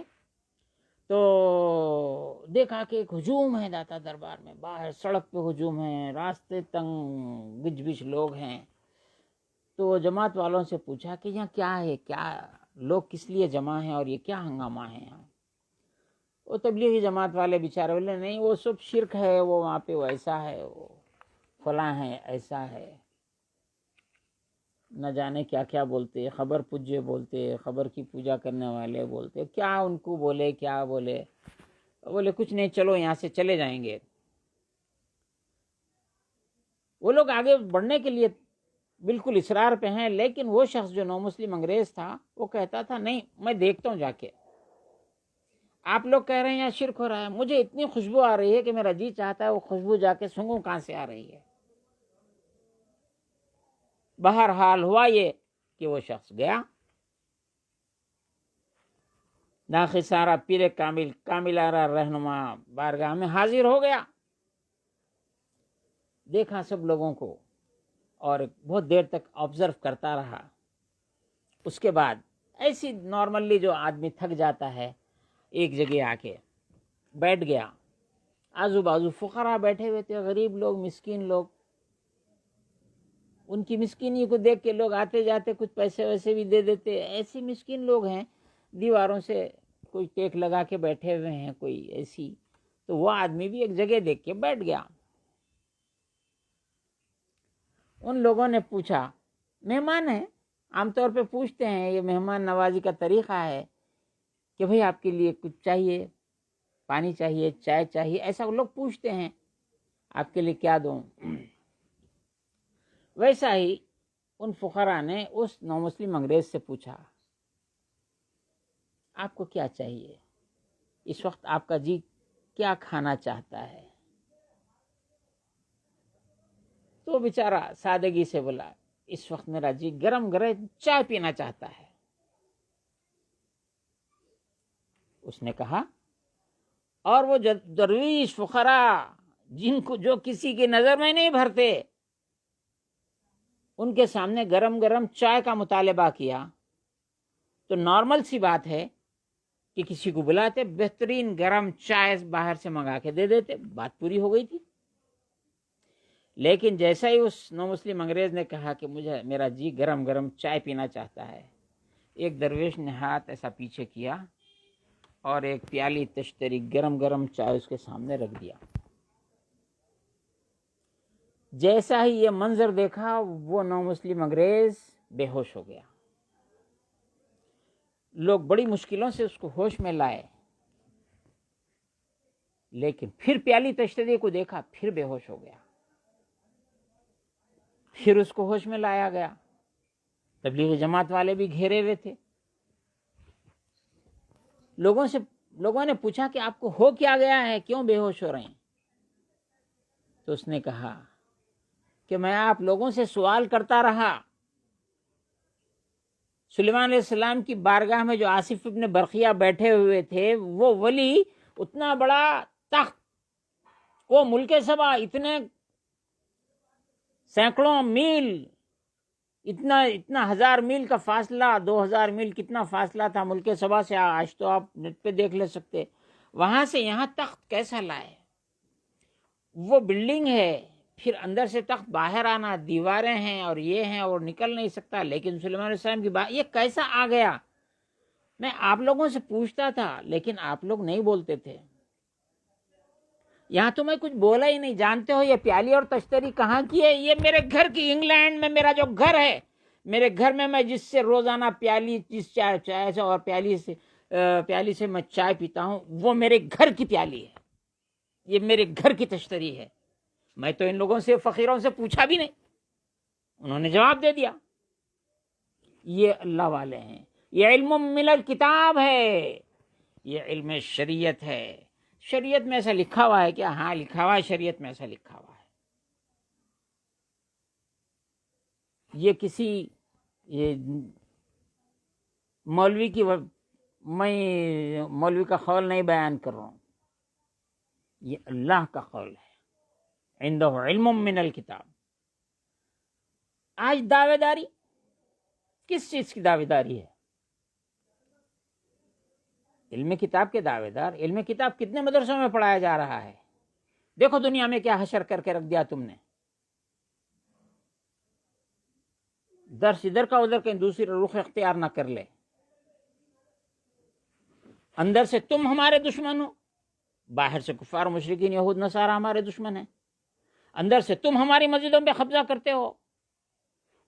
تو دیکھا کہ ایک ہجوم ہے داتا دربار میں، باہر سڑک پہ ہجوم ہے، راستے تنگ، گج بج لوگ ہیں۔ تو جماعت والوں سے پوچھا کہ یہاں کیا ہے، کیا لوگ کس لیے جمع ہیں، اور یہ کیا ہنگامہ ہے یہاں؟ وہ تبلیغی جماعت والے بیچارے بولے نہیں، وہ سب شرک ہے، وہ وہاں پہ ویسا ہے، وہ فلاں ہے، ایسا ہے، نہ جانے کیا کیا بولتے، خبر پجے بولتے، خبر کی پوجا کرنے والے بولتے، کیا ان کو بولے، کیا بولے۔ بولے کچھ نہیں، چلو یہاں سے چلے جائیں گے۔ وہ لوگ آگے بڑھنے کے لیے بالکل اصرار پہ ہیں، لیکن وہ شخص جو نو مسلم انگریز تھا، وہ کہتا تھا نہیں، میں دیکھتا ہوں جا کے، آپ لوگ کہہ رہے ہیں یہاں شرک ہو رہا ہے، مجھے اتنی خوشبو آ رہی ہے کہ میرا جی چاہتا ہے وہ خوشبو جا کے سنگوں کہاں سے آ رہی ہے۔ بہرحال ہوا یہ کہ وہ شخص گیا، ناخسارہ پیر کاملارہ رہنما بارگاہ میں حاضر ہو گیا۔ دیکھا سب لوگوں کو، اور بہت دیر تک آبزرو کرتا رہا۔ اس کے بعد ایسی نارملی جو آدمی تھک جاتا ہے، ایک جگہ آ کے بیٹھ گیا۔ آزو بازو فقراء بیٹھے ہوئے تھے، غریب لوگ، مسکین لوگ۔ ان کی مسکینی کو دیکھ کے لوگ آتے جاتے کچھ پیسے ویسے بھی دے دیتے۔ ایسی مسکین لوگ ہیں، دیواروں سے کوئی ٹیک لگا کے بیٹھے ہوئے ہیں، کوئی ایسی۔ تو وہ آدمی بھی ایک جگہ دیکھ کے بیٹھ گیا۔ ان لوگوں نے پوچھا، مہمان ہیں، عام طور پہ پوچھتے ہیں، یہ مہمان نوازی کا طریقہ ہے کہ بھئی آپ کے لیے کچھ چاہیے، پانی چاہیے، چائے چاہیے، ایسا لوگ پوچھتے ہیں آپ کے لیے کیا دوں. ویسا ہی ان فقراء نے اس نومسلم انگریز سے پوچھا آپ کو کیا چاہیے، اس وقت آپ کا جی کیا کھانا چاہتا ہے؟ تو بیچارہ سادگی سے بولا اس وقت میرا جی گرم گرم چائے پینا چاہتا ہے. اس نے کہا اور وہ درویش فقراء جن کو جو کسی کی نظر میں نہیں بھرتے، ان کے سامنے گرم گرم چائے کا مطالبہ کیا تو نارمل سی بات ہے کہ کسی کو بلاتے، بہترین گرم چائے باہر سے منگا کے دے دیتے، بات پوری ہو گئی تھی. لیکن جیسا ہی اس نومسلم انگریز نے کہا کہ مجھے میرا جی گرم گرم چائے پینا چاہتا ہے، ایک درویش نے ہاتھ ایسا پیچھے کیا اور ایک پیالی تشتری گرم گرم چائے اس کے سامنے رکھ دیا. جیسا ہی یہ منظر دیکھا وہ نومسلم انگریز بے ہوش ہو گیا. لوگ بڑی مشکلوں سے اس کو ہوش میں لائے، لیکن پھر پیالی تشتری کو دیکھا پھر بے ہوش ہو گیا. پھر اس کو ہوش میں لایا گیا. تبلیغ جماعت والے بھی گھیرے ہوئے تھے. لوگوں نے پوچھا کہ آپ کو ہو کیا گیا ہے، کیوں بے ہوش ہو رہے ہیں؟ تو اس نے کہا کہ میں آپ لوگوں سے سوال کرتا رہا. سلیمان علیہ السلام کی بارگاہ میں جو آصف ابن برقیہ بیٹھے ہوئے تھے، وہ ولی اتنا بڑا تخت، وہ ملک سبا اتنے سینکڑوں میل، اتنا 1000 میل کا فاصلہ، 2000 میل کتنا فاصلہ تھا ملک سبا سے، آج تو آپ نیٹ پہ دیکھ لے سکتے. وہاں سے یہاں تخت کیسا لائے؟ وہ بلڈنگ ہے، پھر اندر سے تخت باہر آنا، دیواریں ہیں اور یہ ہیں اور نکل نہیں سکتا، لیکن سلیمان علیہ السلام کی بات یہ کیسا آ گیا؟ میں آپ لوگوں سے پوچھتا تھا لیکن آپ لوگ نہیں بولتے تھے. یہاں تو میں کچھ بولا ہی نہیں. جانتے ہو یہ پیالی اور تشتری کہاں کی ہے؟ یہ میرے گھر کی، انگلینڈ میں میرا جو گھر ہے، میرے گھر میں جس سے روزانہ جس چائے سے اور پیالی سے میں چائے پیتا ہوں، وہ میرے گھر کی پیالی ہے، یہ میرے گھر کی تشتری ہے. میں تو ان لوگوں سے، فقیروں سے پوچھا بھی نہیں، انہوں نے جواب دے دیا. یہ اللہ والے ہیں. یہ علم من الکتاب ہے، یہ علم شریعت ہے. شریعت میں ایسا لکھا ہوا ہے کیا؟ ہاں لکھا ہوا ہے، شریعت میں ایسا لکھا ہوا ہے. یہ کسی مولوی کی، میں مولوی کا قول نہیں بیان کر رہا ہوں، یہ اللہ کا قول ہے. عنده علم من الکتاب. آج دعوے داری کس چیز کی دعوے داری ہے؟ علم کتاب کے دعوے دار. علم کتاب کتنے مدرسوں میں پڑھایا جا رہا ہے؟ دیکھو دنیا میں کیا حشر کر کے رکھ دیا تم نے. درس ادھر کا ادھر کہیں دوسری رخ اختیار نہ کر لے. اندر سے تم ہمارے دشمن ہو، باہر سے کفار مشرکین یہود نصارہ ہمارے دشمن ہیں. اندر سے تم ہماری مسجدوں پہ قبضہ کرتے ہو،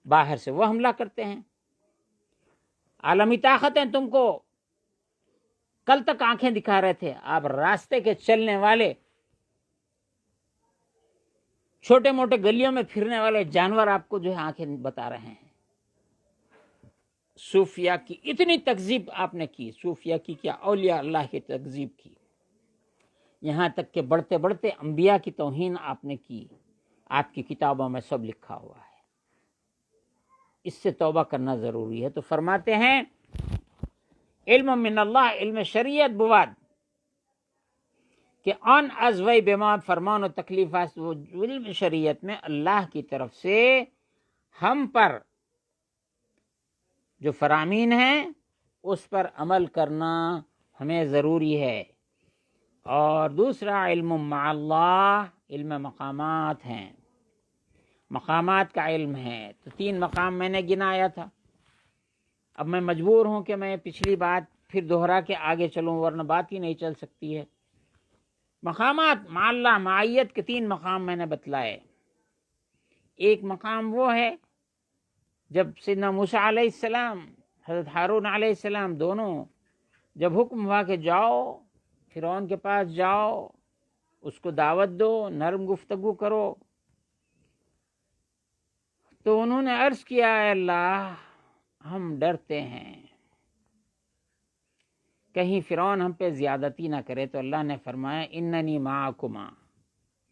باہر سے وہ حملہ کرتے ہیں. عالمی طاقتیں تم کو کل تک آنکھیں دکھا رہے تھے، آپ راستے کے چلنے والے، چھوٹے موٹے گلیوں میں پھرنے والے جانور آپ کو جو ہے آنکھیں بتا رہے ہیں. صوفیہ کی اتنی تکذیب آپ نے کی، صوفیہ کی کیا، اولیاء اللہ کی تکذیب کی، یہاں تک کہ بڑھتے بڑھتے انبیاء کی توہین آپ نے کی. آپ کی کتابوں میں سب لکھا ہوا ہے. اس سے توبہ کرنا ضروری ہے. تو فرماتے ہیں علم من اللہ، علم شریعت بود کہ آن از وی بیمار فرمان و تکلیف است. وہ علم شریعت میں اللہ کی طرف سے ہم پر جو فرامین ہیں اس پر عمل کرنا ہمیں ضروری ہے. اور دوسرا علم مع اللہ، علم مقامات ہیں، مقامات کا علم ہے. تو 3 مقام میں نے گنایا تھا. اب میں مجبور ہوں کہ میں پچھلی بات پھر دوہرا کے آگے چلوں، ورنہ بات ہی نہیں چل سکتی ہے. مقامات مع اللہ، معیت کے 3 مقام میں نے بتلائے. ایک مقام وہ ہے جب سیدنا موسیٰ علیہ السلام، حضرت ہارون علیہ السلام دونوں جب حکم ہوا کہ جاؤ فرعون کے پاس جاؤ، اس کو دعوت دو، نرم گفتگو کرو، تو انہوں نے عرض کیا اے اللہ ہم ڈرتے ہیں کہیں فرعون ہم پہ زیادتی نہ کرے، تو اللہ نے فرمایا اننی معکما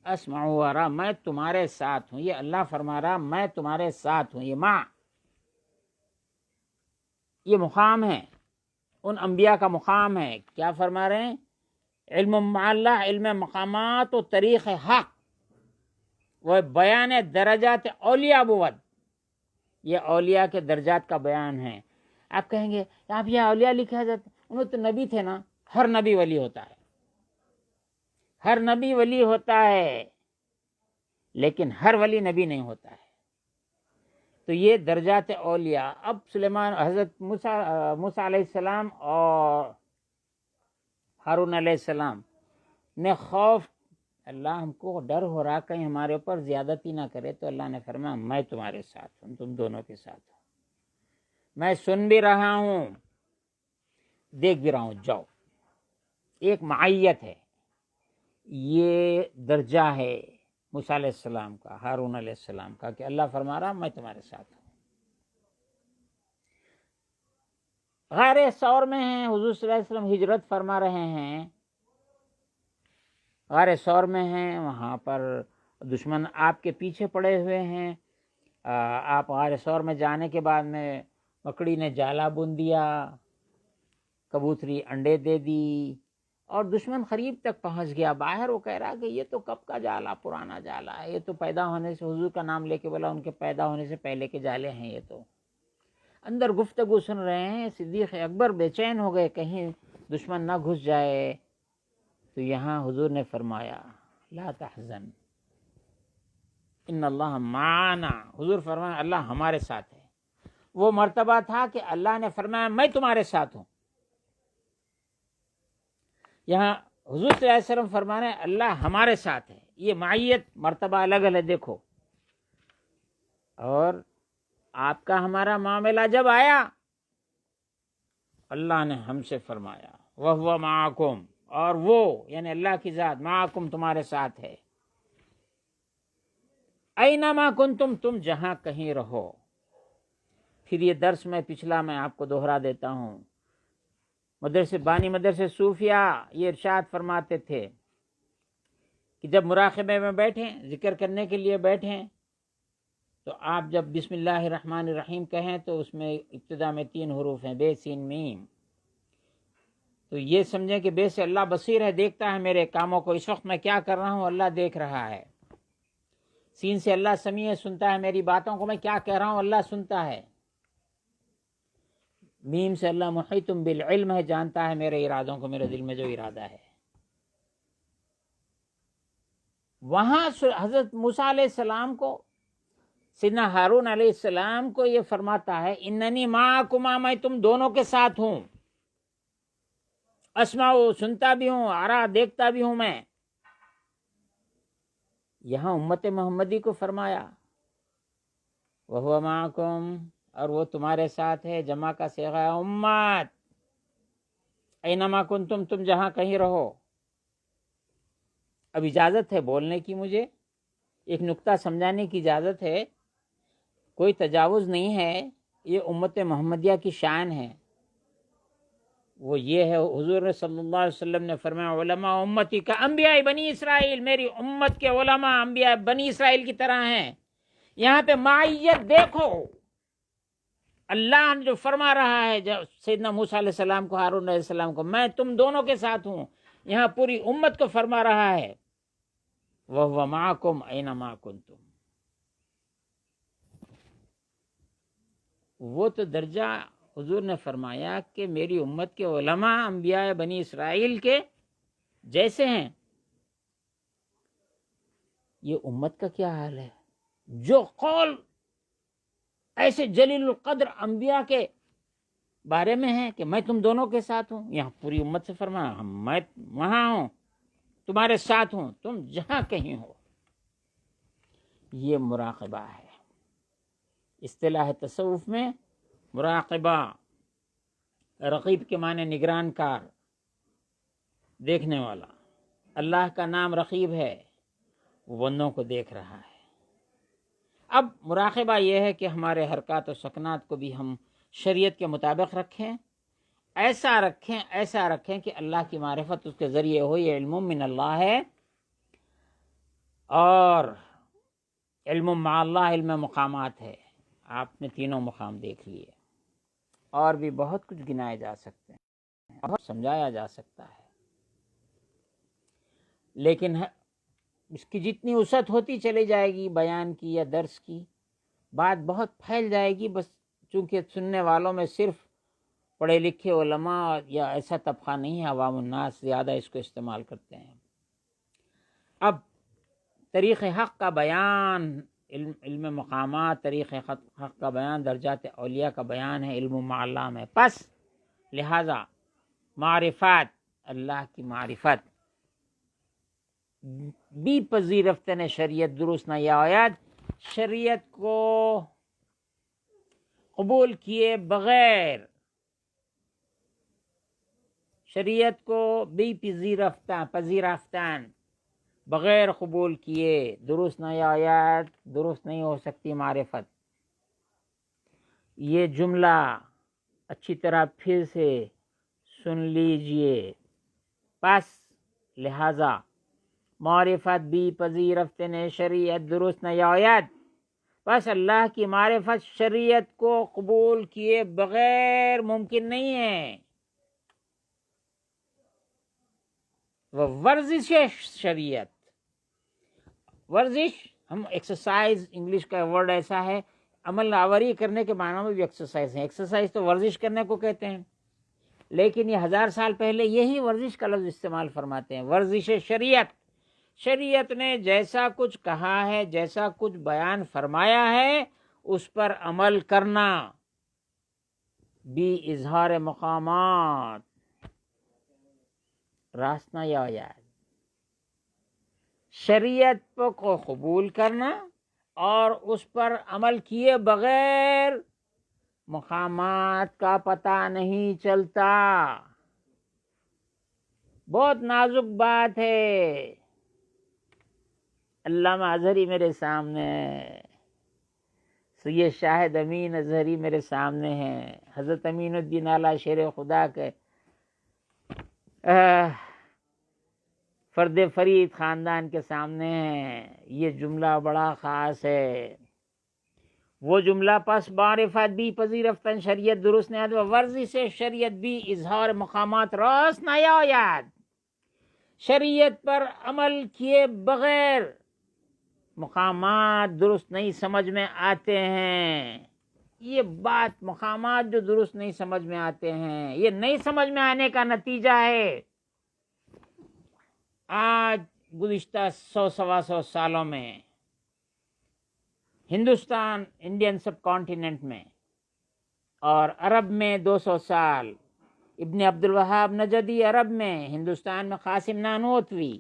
اسمع و ارا، میں تمہارے ساتھ ہوں۔ یہ اللہ فرما رہا میں تمہارے ساتھ ہوں، یہ ماں، یہ مقام ہے، ان انبیاء کا مقام ہے۔ کیا فرما رہے ہیں؟ علم مع اللہ، علم مقامات و طریق حق وہ بیان درجات اولیاء بود، یہ اولیاء کے درجات کا بیان ہے۔ آپ کہیں گے آپ یہ اولیاء لکھا جاتا، انہوں تو نبی تھے نا، ہر نبی ولی ہوتا ہے، ہر نبی ولی ہوتا ہے، لیکن ہر ولی نبی نہیں ہوتا ہے۔ تو یہ درجات اولیاء۔ اب سلیمان، حضرت موسیٰ علیہ السلام اور ہارون علیہ السلام نے خوف، اللہ ہم کو ڈر ہو رہا کہیں ہمارے اوپر زیادتی نہ کرے، تو اللہ نے فرمایا میں تمہارے ساتھ ہوں، تم دونوں کے ساتھ ہوں، میں سن بھی رہا ہوں دیکھ بھی رہا ہوں، جاؤ۔ ایک معیت ہے، یہ درجہ ہے موسیٰ علیہ السلام کا، ہارون علیہ السلام کا، کہ اللہ فرما رہا میں تمہارے ساتھ ہوں۔ غار ثور میں ہیں، حضور صلی اللہ علیہ وسلم ہجرت فرما رہے ہیں، غار ثور میں ہیں، وہاں پر دشمن آپ کے پیچھے پڑے ہوئے ہیں۔ آپ غار ثور میں جانے کے بعد میں مکڑی نے جالا بن دیا، کبوتری انڈے دے دی، اور دشمن قریب تک پہنچ گیا۔ باہر وہ کہہ رہا کہ یہ تو کب کا جالا، پرانا جالا ہے، یہ تو پیدا ہونے سے، حضور کا نام لے کے بولا ان کے پیدا ہونے سے پہلے کے جالے ہیں یہ تو۔ اندر گفتگو سن رہے ہیں، صدیق اکبر بے چین ہو گئے کہیں دشمن نہ گھس جائے۔ تو یہاں حضور نے فرمایا لا تحزن ان اللہ معنا، حضور فرمایا اللہ ہمارے ساتھ ہے۔ وہ مرتبہ تھا کہ اللہ نے فرمایا میں تمہارے ساتھ ہوں۔ یہاں حضور صلی اللہ علیہ وسلم فرما رہے ہیں اللہ ہمارے ساتھ ہے۔ یہ معیت مرتبہ الگ الگ دیکھو۔ اور آپ کا ہمارا معاملہ جب آیا، اللہ نے ہم سے فرمایا وَهُوَ مَعَكُمْ، اور وہ یعنی اللہ کی ذات معکم تمہارے ساتھ ہے، اینما کنتم، تم جہاں کہیں رہو۔ پھر یہ درس میں پچھلا میں آپ کو دوہرا دیتا ہوں، مدرسے بانی مدرسے صوفیہ یہ ارشاد فرماتے تھے کہ جب مراقبے میں بیٹھیں، ذکر کرنے کے لیے بیٹھیں، تو آپ جب بسم اللہ الرحمن الرحیم کہیں تو اس میں ابتدا میں 3 حروف ہیں، بے سین میم، تو یہ سمجھیں کہ بے سے اللہ بصیر ہے، دیکھتا ہے میرے کاموں کو، اس وقت میں کیا کر رہا ہوں اللہ دیکھ رہا ہے۔ سین سے اللہ سمیع ہے، سنتا ہے میری باتوں کو، میں کیا کہہ رہا ہوں اللہ سنتا ہے۔ میم سے اللہ محیط بالعلم ہے، جانتا ہے میرے ارادوں کو، میرے دل میں جو ارادہ ہے۔ وہاں حضرت موسیٰ علیہ السلام کو، سیدنا ہارون علیہ السلام کو یہ فرماتا ہے اننی معکما، میں تم دونوں کے ساتھ ہوں، اسمع سنتا بھی ہوں، ارا دیکھتا بھی ہوں میں۔ یہاں امت محمدی کو فرمایا وَهُوَ مَعَكُمْ، اور وہ تمہارے ساتھ ہے، جمع کا صیغہ امت، اینما کنتم، تم جہاں کہیں رہو۔ اب اجازت ہے بولنے کی، مجھے ایک نقطہ سمجھانے کی اجازت ہے، کوئی تجاوز نہیں ہے، یہ امت محمدیہ کی شان ہے۔ وہ یہ ہے حضور صلی اللہ علیہ وسلم نے فرمایا علماء امتی کا انبیاء بنی اسرائیل، میری امت کے علماء انبیاء بنی اسرائیل کی طرح ہیں۔ یہاں پہ معیت دیکھو، اللہ جو فرما رہا ہے سیدنا موسیٰ علیہ السلام کو، ہارون علیہ السلام کو، میں تم دونوں کے ساتھ ہوں، یہاں پوری امت کو فرما رہا ہے وَهُوَ مَعَكُمْ أَيْنَمَا كُنْتُمْ۔ وہ تو درجہ حضور نے فرمایا کہ میری امت کے علماء انبیاء بنی اسرائیل کے جیسے ہیں۔ یہ امت کا کیا حال ہے؟ جو قول ایسے جلیل القدر انبیاء کے بارے میں ہے کہ میں تم دونوں کے ساتھ ہوں، یہاں پوری امت سے فرمایا میں وہاں ہوں، تمہارے ساتھ ہوں، تم جہاں کہیں ہو۔ یہ مراقبہ ہے، اصطلاح تصوف میں مراقبہ رقیب کے معنی نگران کار، دیکھنے والا۔ اللہ کا نام رقیب ہے، وہ بندوں کو دیکھ رہا ہے۔ اب مراقبہ یہ ہے کہ ہمارے حرکات و سکنات کو بھی ہم شریعت کے مطابق رکھیں، ایسا رکھیں کہ اللہ کی معرفت اس کے ذریعے ہو۔ یہ علم من اللہ ہے، اور علم مع اللہ علم مقامات ہے۔ آپ نے تینوں مقام دیکھ لیے، اور بھی بہت کچھ گنائے جا سکتے ہیں، بہت سمجھایا جا سکتا ہے، لیکن اس کی جتنی وسعت ہوتی چلی جائے گی بیان کی یا درس کی، بات بہت پھیل جائے گی۔ بس چونکہ سننے والوں میں صرف پڑھے لکھے علماء یا ایسا طبقہ نہیں ہے، عوام الناس زیادہ اس کو استعمال کرتے ہیں۔ اب طریق حق کا بیان، علم مقامات، طریق حق کا بیان، درجات اولیاء کا بیان ہے، علم مع اللہ میں۔ پس لہذا معرفت، اللہ کی معرفت بھی پذیرفت نے شریعت درست نہ آید، شریعت کو قبول کیے بغیر، شریعت کو بھی پذیرفتن بغیر قبول کیے درست نہ آید، درست نہیں ہو سکتی معرفت۔ یہ جملہ اچھی طرح پھر سے سن لیجئے۔ پس لہذا معرفت بھی پذیرفت نے شریعت درست نہ آید، بس اللہ کی معرفت شریعت کو قبول کیے بغیر ممکن نہیں ہے۔ وہ ورزش شریعت، ورزش، ہم ایکسرسائز، انگلش کا ورڈ ایسا ہے، عمل آوری کرنے کے معنی میں بھی ایکسرسائز ہے۔ ایکسرسائز تو ورزش کرنے کو کہتے ہیں، لیکن یہ 1000 سال پہلے یہی ورزش کا لفظ استعمال فرماتے ہیں۔ ورزش شریعت، شریعت نے جیسا کچھ کہا ہے، جیسا کچھ بیان فرمایا ہے، اس پر عمل کرنا بھی اظہار مقامات راستہ یا یاد، شریعت کو قبول کرنا اور اس پر عمل کیے بغیر مقامات کا پتہ نہیں چلتا۔ بہت نازک بات ہے۔ علامہ اظہری میرے سامنے ہے، سید شاہد امین اظہری میرے سامنے ہیں، حضرت امین الدین اعلیٰ شیر خدا کے فرد فرید خاندان کے سامنے ہیں۔ یہ جملہ بڑا خاص ہے، وہ جملہ پس معرفت بھی پذیرفتن شریعت درست نیاد و ورزی سے شریعت بھی اظہار مقامات راست نیاید، شریعت پر عمل کیے بغیر مقامات درست نہیں سمجھ میں آتے ہیں۔ یہ بات، مقامات جو درست نہیں سمجھ میں آتے ہیں، یہ نہیں سمجھ میں آنے کا نتیجہ ہے آج گزشتہ 100-125 سالوں میں ہندوستان، انڈین سب کانٹیننٹ میں اور عرب میں 200 سال، ابن عبد الوہاب نجدی عرب میں، ہندوستان میں قاسم نانوتوی،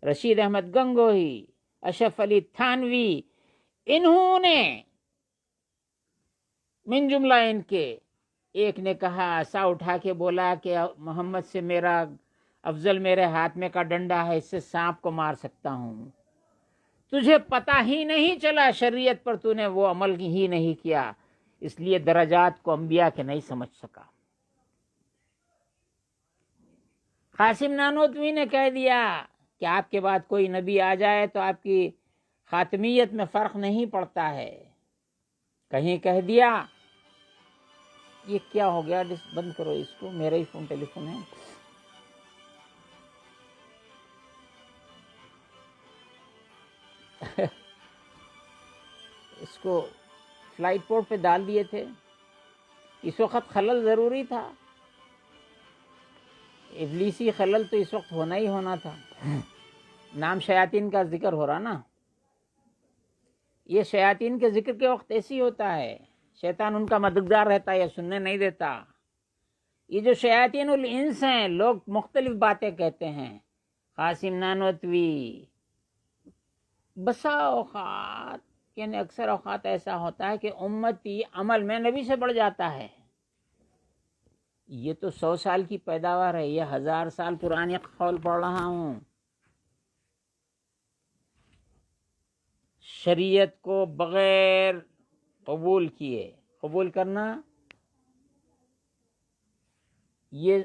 رشید احمد گنگوہی، اشرف علی تھانوی، انہوں نے من جملہ ان کے ایک نے کہا، سا اٹھا کے بولا کہ محمد سے میرا افضل میرے ہاتھ میں کا ڈنڈا ہے، اس سے سانپ کو مار سکتا ہوں۔ تجھے پتہ ہی نہیں چلا شریعت پر، تو نے وہ عمل ہی نہیں کیا، اس لیے درجات کو انبیاء کے نہیں سمجھ سکا۔ قاسم نانوتوی نے کہہ دیا کہ آپ کے بعد کوئی نبی آ جائے تو آپ کی خاتمیت میں فرق نہیں پڑتا ہے۔ کہیں کہہ دیا، یہ کیا ہو گیا؟ بند کرو اس کو، میرا ہی فون ٹیلی فون ہے۔ اس کو فلائٹ پورٹ پہ ڈال دیے تھے، اس وقت خلل ضروری تھا، ابلیسی خلل تو اس وقت ہونا ہی ہونا تھا۔ نام شیاطین کا ذکر ہو رہا نا، یہ شیاطین کے ذکر کے وقت ایسی ہوتا ہے، شیطان ان کا مددگار رہتا ہے یا سننے نہیں دیتا۔ یہ جو شیاطین الانس ہیں، لوگ مختلف باتیں کہتے ہیں۔ قاسم نانوتوی، بسا اوقات، یعنی اکثر اوقات ایسا ہوتا ہے کہ امتی عمل میں نبی سے بڑھ جاتا ہے، یہ تو 100 سال کی پیداوار ہے، یہ 1000 سال پرانی قول پڑھ رہا ہوں۔ شریعت کو بغیر قبول کیے، قبول کرنا یہ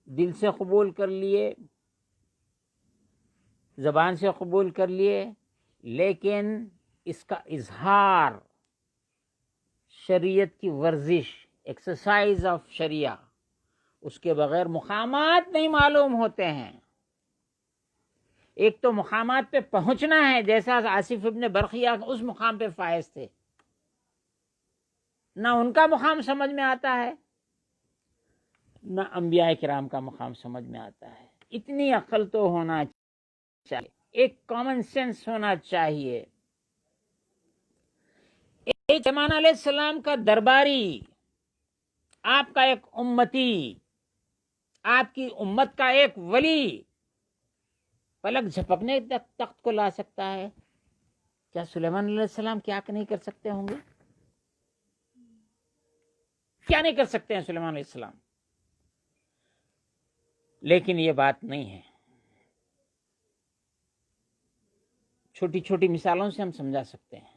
دل سے قبول کر لیے، زبان سے قبول کر لیے، لیکن اس کا اظہار، شریعت کی ورزش، ایکسرسائز آف شریعہ، اس کے بغیر مقامات نہیں معلوم ہوتے ہیں۔ ایک تو مقامات پہ پہنچنا ہے، جیسا آصف ابن برقیہ اس مقام پہ فائز تھے، نہ ان کا مقام سمجھ میں آتا ہے نہ انبیاء کرام کا مقام سمجھ میں آتا ہے۔ اتنی عقل تو ہونا چاہیے، ایک کامن سینس ہونا چاہیے۔ ایک سلیمان علیہ السلام کا درباری، آپ کا ایک امتی، آپ کی امت کا ایک ولی پلک جھپکنے تک تخت کو لا سکتا ہے، کیا سلیمان علیہ السلام کیا نہیں کر سکتے ہوں گے؟ کیا نہیں کر سکتے ہیں سلیمان علیہ السلام؟ لیکن یہ بات نہیں ہے، چھوٹی چھوٹی مثالوں سے ہم سمجھا سکتے ہیں۔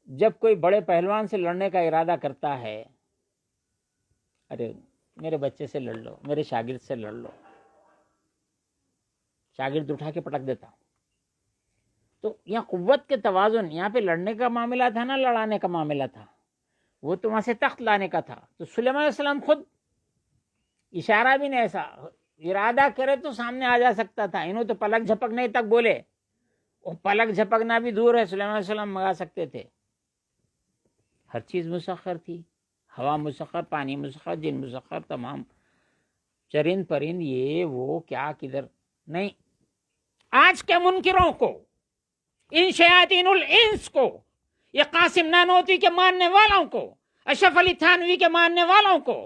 جب کوئی بڑے پہلوان سے لڑنے کا ارادہ کرتا ہے، ارے میرے بچے سے لڑ لو، میرے شاگرد سے لڑ لو، شاگرد اٹھا کے پٹک دیتا ہوں، تو یہاں قوت کے توازن، یہاں پہ لڑنے کا معاملہ تھا نہ لڑانے کا معاملہ تھا، وہ تو وہاں سے تخت لانے کا تھا۔ تو سلیمان علیہ السلام خود اشارہ بھی نہیں، ایسا ارادہ کرے تو سامنے آ جا سکتا تھا، انہوں تو پلک جھپکنے تک بولے، وہ پلک جھپکنا بھی دور ہے، سلیمان علیہ السلام منگا سکتے تھے۔ ہر چیز مسخر تھی، ہوا مسخر، پانی مسخر، جن مسخر، تمام چرند پرند، یہ وہ کیا کدھر نہیں۔ آج کے منکروں کو، ان شیاطین الانس کو، یہ قاسم نانوتوی کے ماننے والوں کو، اشرف علی تھانوی کے ماننے والوں کو،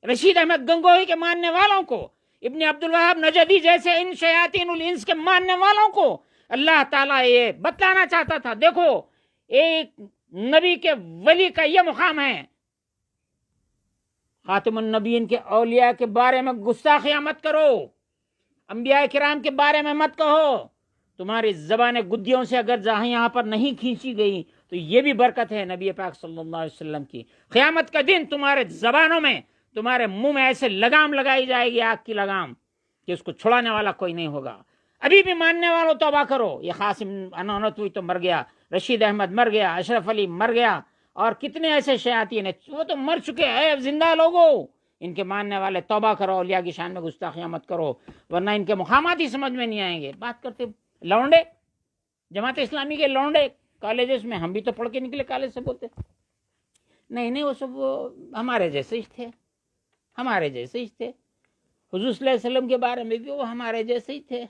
رشید احمد گنگوہی کے ماننے والوں کو، ابن عبدالوہاب نجدی جیسے ان شیاطین الانس کے ماننے والوں کو اللہ تعالیٰ یہ بتلانا چاہتا تھا، دیکھو ایک نبی کے ولی کا یہ مقام ہے، خاتم النبیین کے اولیاء کے بارے میں گستاخیاں مت کرو، انبیاء کرام کے بارے میں مت کہو، تمہاری زبان گدیوں سے اگر جہاں یہاں پر نہیں کھینچی گئی تو یہ بھی برکت ہے نبی پاک صلی اللہ علیہ وسلم کی۔ قیامت کا دن تمہارے زبانوں میں، تمہارے منہ میں ایسے لگام لگائی جائے گی، آگ کی لگام، کہ اس کو چھڑانے والا کوئی نہیں ہوگا۔ ابھی بھی ماننے والوں توبہ کرو، یہ قاسم نانوتوی تو مر گیا، رشید احمد مر گیا، اشرف علی مر گیا، اور کتنے ایسے شیاطین ہیں وہ تو مر چکے ہیں، زندہ لوگوں، ان کے ماننے والے توبہ کرو، اولیاء کی شان میں گستاخیاں مت کرو، ورنہ ان کے مقامات ہی سمجھ میں نہیں آئیں گے۔ بات کرتے لونڈے، جماعت اسلامی کے لونڈے کالجز میں، ہم بھی تو پڑھ کے نکلے کالج سے، بولتے نہیں وہ سب ہمارے جیسے ہی تھے، ہمارے جیسے ہی تھے، حضور صلی اللہ علیہ وسلم کے بارے میں بھی وہ ہمارے جیسے ہی تھے،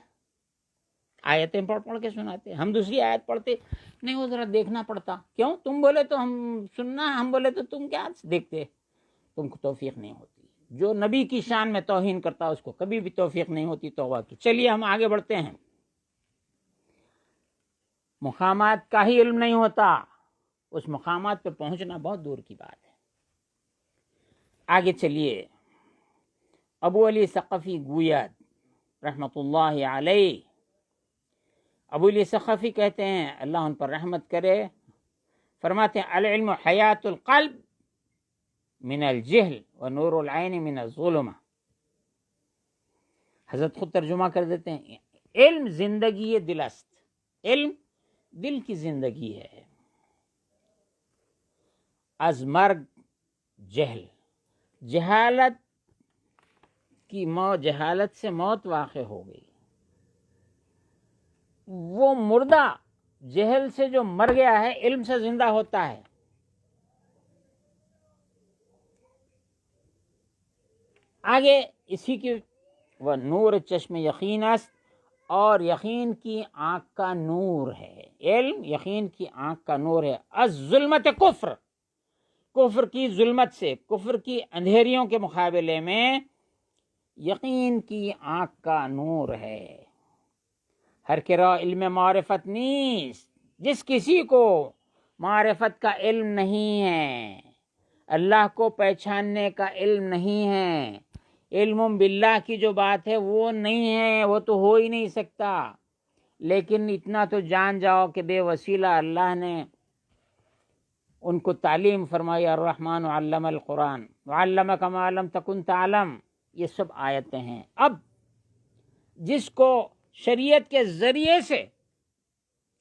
آیتیں پڑھ کے سناتے، ہم دوسری آیت پڑھتے، نہیں وہ ذرا دیکھنا پڑتا، کیوں تم بولے تو ہم سننا، ہم بولے تو تم کیا دیکھتے، تم کو توفیق نہیں ہوتی۔ جو نبی کی شان میں توہین کرتا اس کو کبھی بھی توفیق نہیں ہوتی توبہ کی۔ چلیے ہم آگے بڑھتے ہیں۔ مقامات کا ہی علم نہیں ہوتا، اس مقامات پہ پہنچنا بہت دور کی بات ہے۔ آگے چلیے، ابو علی ثقفی گوید رحمۃ اللہ علیہ، ابو علی ثقفی کہتے ہیں اللہ ان پر رحمت کرے، فرماتے ہیں العلم حیات القلب من الجہل ونور العین من الظلمہ۔ حضرت خود ترجمہ کر دیتے ہیں، علم زندگی دل است، علم دل کی زندگی ہے، از مرگ جہل، جہالت کی موت، جہالت سے موت واقع ہو گئی، وہ مردہ جہل سے جو مر گیا ہے علم سے زندہ ہوتا ہے۔ آگے اسی کی وہ نور چشم یقین است، اور یقین کی آنکھ کا نور ہے، علم یقین کی آنکھ کا نور ہے، از ظلمت کفر، کفر کی ظلمت سے، کفر کی اندھیریوں کے مقابلے میں یقین کی آنکھ کا نور ہے۔ ہر کرا علم معرفت نیست، جس کسی کو معرفت کا علم نہیں ہے، اللہ کو پہچاننے کا علم نہیں ہے، علم باللہ کی جو بات ہے وہ نہیں ہے، وہ تو ہو ہی نہیں سکتا۔ لیکن اتنا تو جان جاؤ کہ بے وسیلہ اللہ نے ان کو تعلیم فرمائی، الرحمن علم القرآن وعلمک ما لم تکن تعلم، یہ سب آیتیں ہیں۔ اب جس کو شریعت کے ذریعے سے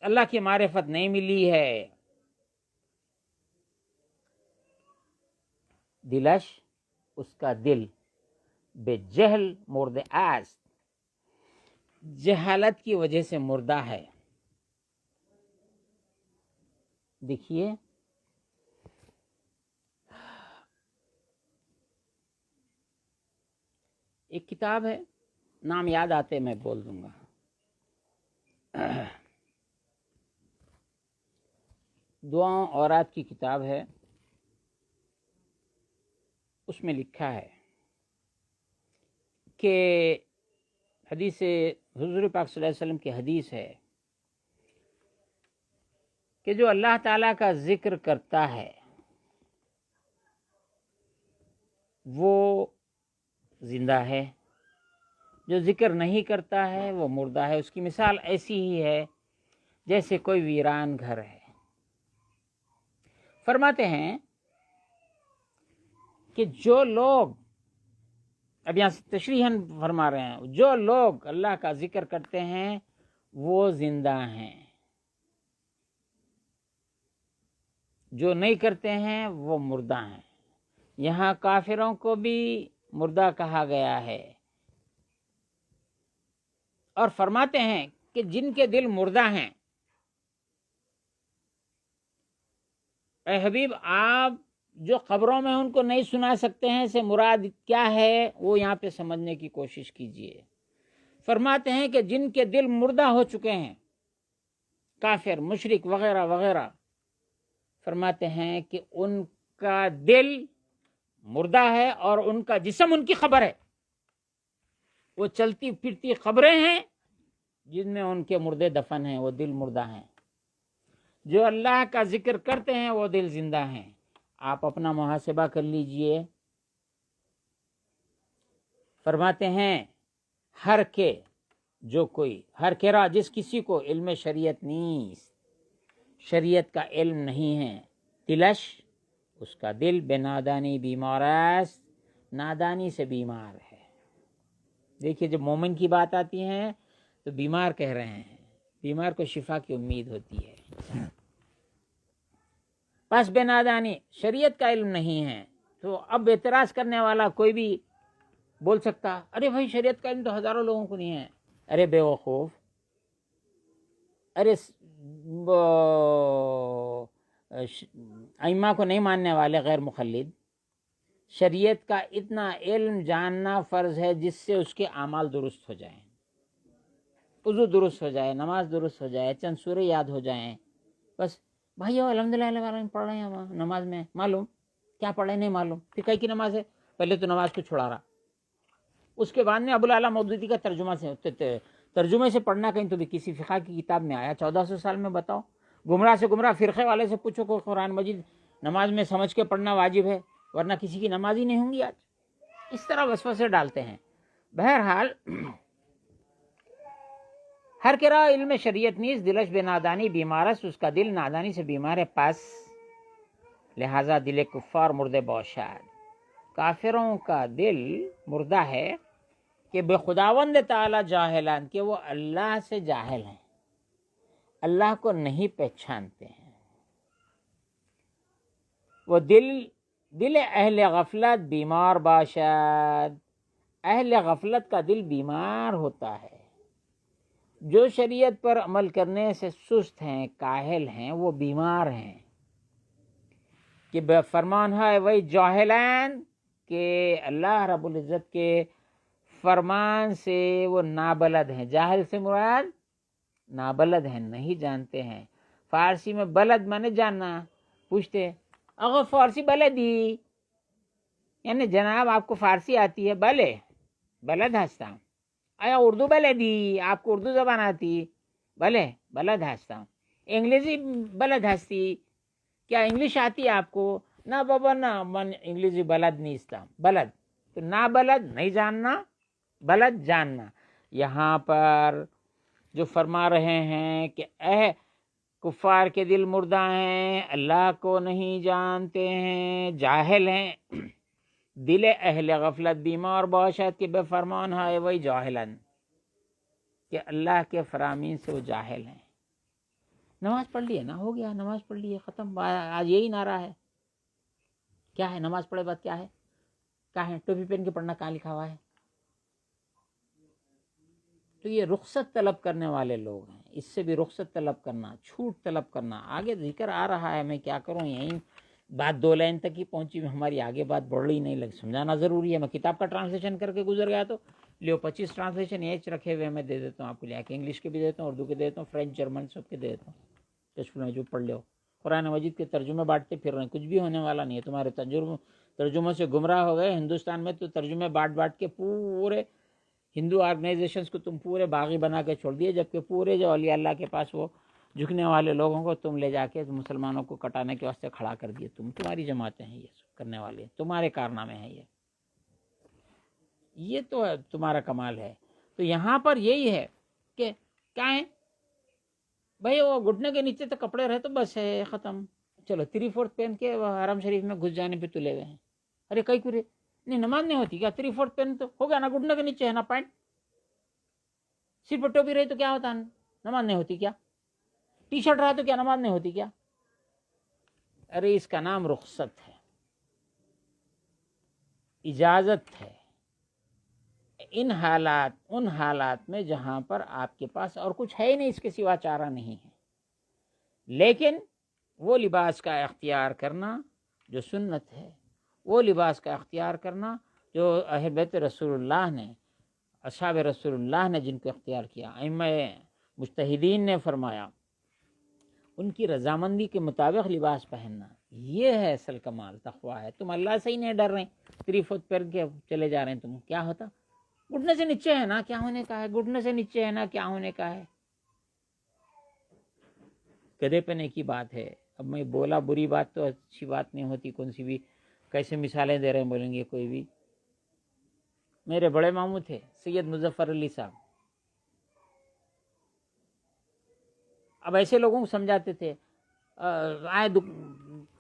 اللہ کی معرفت نہیں ملی ہے، دلش اس کا دل بے جہل مرد است، جہالت کی وجہ سے مردہ ہے۔ دیکھیے ایک کتاب ہے، نام یاد آتے میں بول دوں گا، دعاؤں اورات کی کتاب ہے، اس میں لکھا ہے کہ حدیث حضور پاک صلی اللہ علیہ وسلم کی حدیث ہے کہ جو اللہ تعالیٰ کا ذکر کرتا ہے وہ زندہ ہے، جو ذکر نہیں کرتا ہے وہ مردہ ہے۔ اس کی مثال ایسی ہی ہے جیسے کوئی ویران گھر ہے۔ فرماتے ہیں کہ جو لوگ، اب یہاں سے تشریحاً فرما رہے ہیں، جو لوگ اللہ کا ذکر کرتے ہیں وہ زندہ ہیں، جو نہیں کرتے ہیں وہ مردہ ہیں۔ یہاں کافروں کو بھی مردہ کہا گیا ہے، اور فرماتے ہیں کہ جن کے دل مردہ ہیں، اے حبیب آپ جو قبروں میں ان کو نہیں سنا سکتے ہیں سے مراد کیا ہے وہ یہاں پہ سمجھنے کی کوشش کیجئے۔ فرماتے ہیں کہ جن کے دل مردہ ہو چکے ہیں، کافر، مشرک وغیرہ وغیرہ، فرماتے ہیں کہ ان کا دل مردہ ہے اور ان کا جسم ان کی خبر ہے، وہ چلتی پھرتی خبریں ہیں جن میں ان کے مردے دفن ہیں، وہ دل مردہ ہیں۔ جو اللہ کا ذکر کرتے ہیں وہ دل زندہ ہیں۔ آپ اپنا محاسبہ کر لیجئے۔ فرماتے ہیں ہر کے جو کوئی، ہر کرا جس کسی کو علم شریعت نہیں، شریعت کا علم نہیں ہے، دلش اس کا دل بے نادانی بیمار است، نادانی سے بیمار ہے۔ دیکھیے جب مومن کی بات آتی ہے تو بیمار کہہ رہے ہیں، بیمار کو شفا کی امید ہوتی ہے۔ پس بے نادانی، شریعت کا علم نہیں ہے، تو اب اعتراض کرنے والا کوئی بھی بول سکتا ارے بھائی شریعت کا علم تو ہزاروں لوگوں کو نہیں ہے۔ ارے بے وقوف، ارے ائمہ کو نہیں ماننے والے غیر مقلد، شریعت کا اتنا علم جاننا فرض ہے جس سے اس کے اعمال درست ہو جائیں، وضو درست ہو جائے، نماز درست ہو جائے، چند سورے یاد ہو جائیں۔ بس بھائی الحمدللہ پڑھ رہے ہیں وہاں نماز میں، معلوم کیا پڑھ رہے نہیں معلوم، پھر کئی کی نماز ہے، پہلے تو نماز کو چھڑا رہا، اس کے بعد میں ابوالعلا مودودی کا ترجمے سے پڑھنا کہیں تو بھی کسی فقہ کی کتاب میں آیا 1400 سال میں؟ بتاؤ، گمراہ سے گمراہ فرقے والے سے پوچھو کہ قرآن مجید نماز میں سمجھ کے پڑھنا واجب ہے، ورنہ کسی کی نماز ہی نہیں ہوں گی آج۔ اس طرح وسوسے ڈالتے ہیں۔ بہرحال ہر کرا علم شریعت نیز، دلش بے نادانی بیمارس، اس کا دل نادانی سے بیمار ہے، پاس لہذا دل کفار مردے باشد، کافروں کا دل مردہ ہے کہ بے خداوند تعالی جاہلان، کہ وہ اللہ سے جاہل ہیں، اللہ کو نہیں پہچانتے ہیں۔ وہ دل اہل غفلت بیمار باشد، اہل غفلت کا دل بیمار ہوتا ہے۔ جو شریعت پر عمل کرنے سے سست ہیں، کاہل ہیں، وہ بیمار ہیں۔ کہ بے فرمان ہے وہی جاہلان، کہ اللہ رب العزت کے فرمان سے وہ نابلد ہیں۔ جاہل سے مراد نابلد ہیں، نہیں جانتے ہیں۔ فارسی میں بلد مانے جاننا، پوچھتے اگر فارسی بلدی، یعنی جناب آپ کو فارسی آتی ہے؟ بلے بلد ہستا۔ آیا اردو بلدی، آپ کو اردو زبان آتی؟ بلے بلد ہستا۔ انگلیسی بلد ہستی؟ کیا انگلش آتی ہے آپ کو؟ نہ بابا نہ، من انگلش بلد نہیں استا، بلد تو نہ بلد نہیں جاننا، بلد جاننا۔ یہاں پر جو فرما رہے ہیں کہ اے کفار کے دل مردہ ہیں، اللہ کو نہیں جانتے ہیں، جاہل ہیں، دل اہل غفلت بیمار باشد کہ بے فرمان ہے وہی جاہلن، کہ اللہ کے فرامین سے وہ جاہل ہیں۔ نماز پڑھ لی ہے نا، ہو گیا، نماز پڑھ لی ہے، ختم۔ آج یہی نعرہ ہے، کیا ہے نماز پڑھے بعد کیا ہے؟ کیا ہے ٹوپی پہن کے پڑھنا کہاں لکھا ہوا ہے؟ تو یہ رخصت طلب کرنے والے لوگ ہیں، اس سے بھی رخصت طلب کرنا، چھوٹ طلب کرنا۔ آگے ذکر آ رہا ہے، میں کیا کروں، یہیں بات 2 لائن تک ہی پہنچی، ہماری آگے بات بڑھ رہی نہیں، لگ سمجھانا ضروری ہے۔ میں کتاب کا ٹرانسلیشن کر کے گزر گیا تو لیو 25 ٹرانسلیشن ایچ رکھے ہوئے میں دے دیتا ہوں آپ کو، لے کے انگلش کے بھی دیتا ہوں، اردو کے دیتا ہوں، فرینچ جرمن سب کے دے دیتا ہوں، کشف میں جو پڑھ لو۔ قرآن مجید کے ترجمے بانٹتے پھر رہے ہیں، کچھ بھی ہونے والا نہیں ہے، تمہارے ترجموں سے گمراہ ہو گئے۔ ہندوستان میں تو ترجمے بانٹ کے پورے ہندو آرگنائزیشنز کو تم پورے باغی بنا کے چھوڑ دیے، جبکہ پورے جو اولیاء اللہ کے پاس وہ جھکنے والے لوگوں کو تم لے جا کے مسلمانوں کو کٹانے کے واسطے کھڑا کر دیے۔ تمہاری جماعتیں ہیں یہ سب کرنے والے، تمہارے کارنامے ہیں یہ تو تمہارا کمال ہے۔ تو یہاں پر یہی ہے کہ کیا ہے بھائی، وہ گھٹنے کے نیچے تک کپڑے رہے تو بس ہے، ختم۔ چلو 3/4 پہن کے حرم شریف میں گھس جانے پہ تلے ہوئے ہیں۔ ارے کئی کورے نہیں، نماز نہیں ہوتی کیا؟ 3/4 پہن تو ہو گیا نا، گھٹنے کے نیچے ہے نا پینٹ، سر پر ٹوپی رہی تو کیا ہوتا ہے؟ نماز نہیں ہوتی کیا؟ ٹی شرٹ رہا تو کیا نماز نہیں ہوتی کیا؟ ارے اس کا نام رخصت ہے، اجازت ہے، ان حالات میں جہاں پر آپ کے پاس اور کچھ ہے ہی نہیں، اس کے سوا چارہ نہیں ہے، لیکن وہ لباس کا اختیار کرنا جو سنت ہے، وہ لباس کا اختیار کرنا جو اہل بیت رسول اللہ نے، اصحاب رسول اللہ نے جن کو اختیار کیا، ائمہ مجتہدین نے فرمایا، ان کی رضامندی کے مطابق لباس پہننا، یہ ہے اصل کمال، تقویٰ ہے۔ تم اللہ سے ہی نہیں ڈر رہے، 3/4 پہن کے چلے جا رہے ہیں، تم کیا ہوتا؟ گھٹنے سے نیچے ہے نا، کیا ہونے کا ہے؟ گھٹنے سے نیچے ہے نا، کیا ہونے کا ہے؟ گدھے پنے کی بات ہے۔ اب میں بولا، بری بات تو اچھی بات نہیں ہوتی، کون سی بھی، کیسے مثالیں دے رہے ہیں بولیں گے کوئی بھی۔ میرے بڑے ماموں تھے سید مظفر علی صاحب، اب ایسے لوگوں کو سمجھاتے تھے، آئے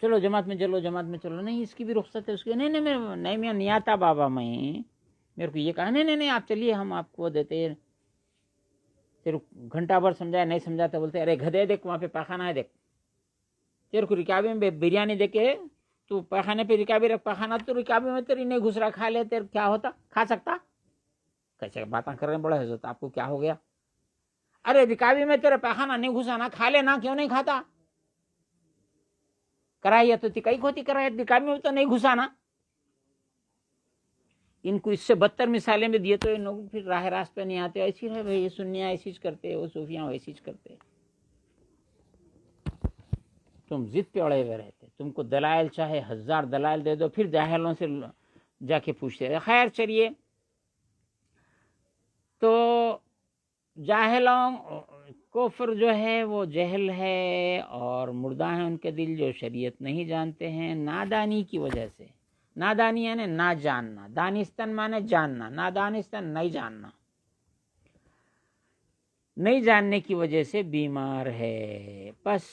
چلو جماعت میں چلو، جماعت میں چلو، نہیں اس کی بھی رخصت ہے، اس کی نہیں میں نہیں آتا بابا، میں میرے کو یہ کہا نہیں آپ چلیے، ہم آپ کو دیتے، پھر گھنٹہ بھر سمجھایا، نہیں سمجھاتا، بولتے ارے گدھے دیکھ وہاں پہ پاخانہ ہے، دیکھ تیرے کو رکابی میں بریانی دے کے تو پاخانے پہ رکابی رکھ، پاخانہ تو رکابی میں تیری نہیں گھس رہا، کھا لے، تیرے کیا ہوتا؟ کھا سکتا؟ کیسے باتیں کر رہے ہیں بڑا حضرت، آپ کو کیا ہو گیا؟ ارے رکابی میں تیرے پاخانہ نہیں گھسا نا، کھا لینا، کیوں نہیں کھاتا؟ کراہیت ہوتی کئی ہوتی، کراہیت رکابی میں تو نہیں گھسا نا۔ ان کو اس سے بدتر مثالیں بھی دیے تو ان لوگ پھر راہ راست پہ نہیں آتے، ایسی ہے بھائی، یہ سنیاں ایسی کرتے، وہ صوفیاں ایسی کرتے، تم ضد پہ اڑے ہوئے رہتے، تم کو دلائل چاہے 1000 دلائل دے دو، پھر جاہلوں سے جا کے پوچھتے ہیں۔ خیر چلیے، تو جاہلوں کفر جو ہے وہ جہل ہے، اور مردہ ہیں ان کے دل جو شریعت نہیں جانتے ہیں، نادانی کی وجہ سے۔ نادانی یعنی نہ جاننا، دانستان مانے جاننا، نادانستان نہیں جاننا، نہیں جاننے کی وجہ سے بیمار ہے۔ بس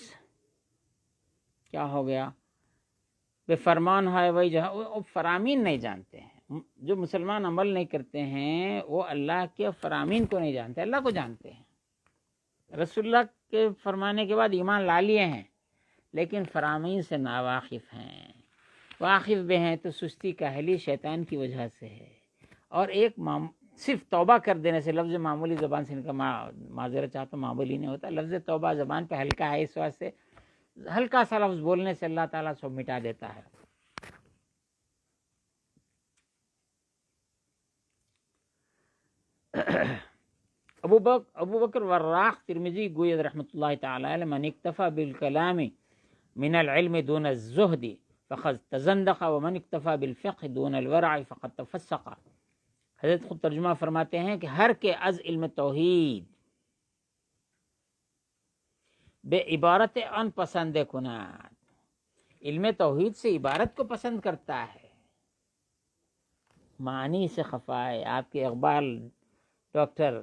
کیا ہو گیا؟ بے فرمان ہے وہی جہاں، فرامین نہیں جانتے ہیں۔ جو مسلمان عمل نہیں کرتے ہیں وہ اللہ کے فرامین کو نہیں جانتے، اللہ کو جانتے ہیں۔ رسول اللہ کے فرمانے کے بعد ایمان لا لیے ہیں، لیکن فرامین سے ناواقف ہیں۔ واقف بھی ہیں تو سستی کاہلی شیطان کی وجہ سے ہے، اور ایک صرف توبہ کر دینے سے، لفظ معمولی زبان سے ان کا معذرت چاہتا ہوں، معمولی نہیں ہوتا، لفظ توبہ زبان پہ ہلکا ہے، اس واسطے ہلکا سا لفظ بولنے سے اللہ تعالیٰ سب مٹا دیتا ہے۔ ابو بکر وراق ترمذی گوید رحمۃ اللہ تعالی علیہ، من اکتفى بالکلام من العلم دون الزہد فقد تزندق، ومن اکتفى بالفقہ دون الورع فقد تفسق۔ حضرت خود ترجمہ فرماتے ہیں کہ ہر کے از علم توحید بے عبارت ان پسند کناد، علم توحید سے عبارت کو پسند کرتا ہے، معنی سے خفا ہے۔ آپ کے اقبال، ڈاکٹر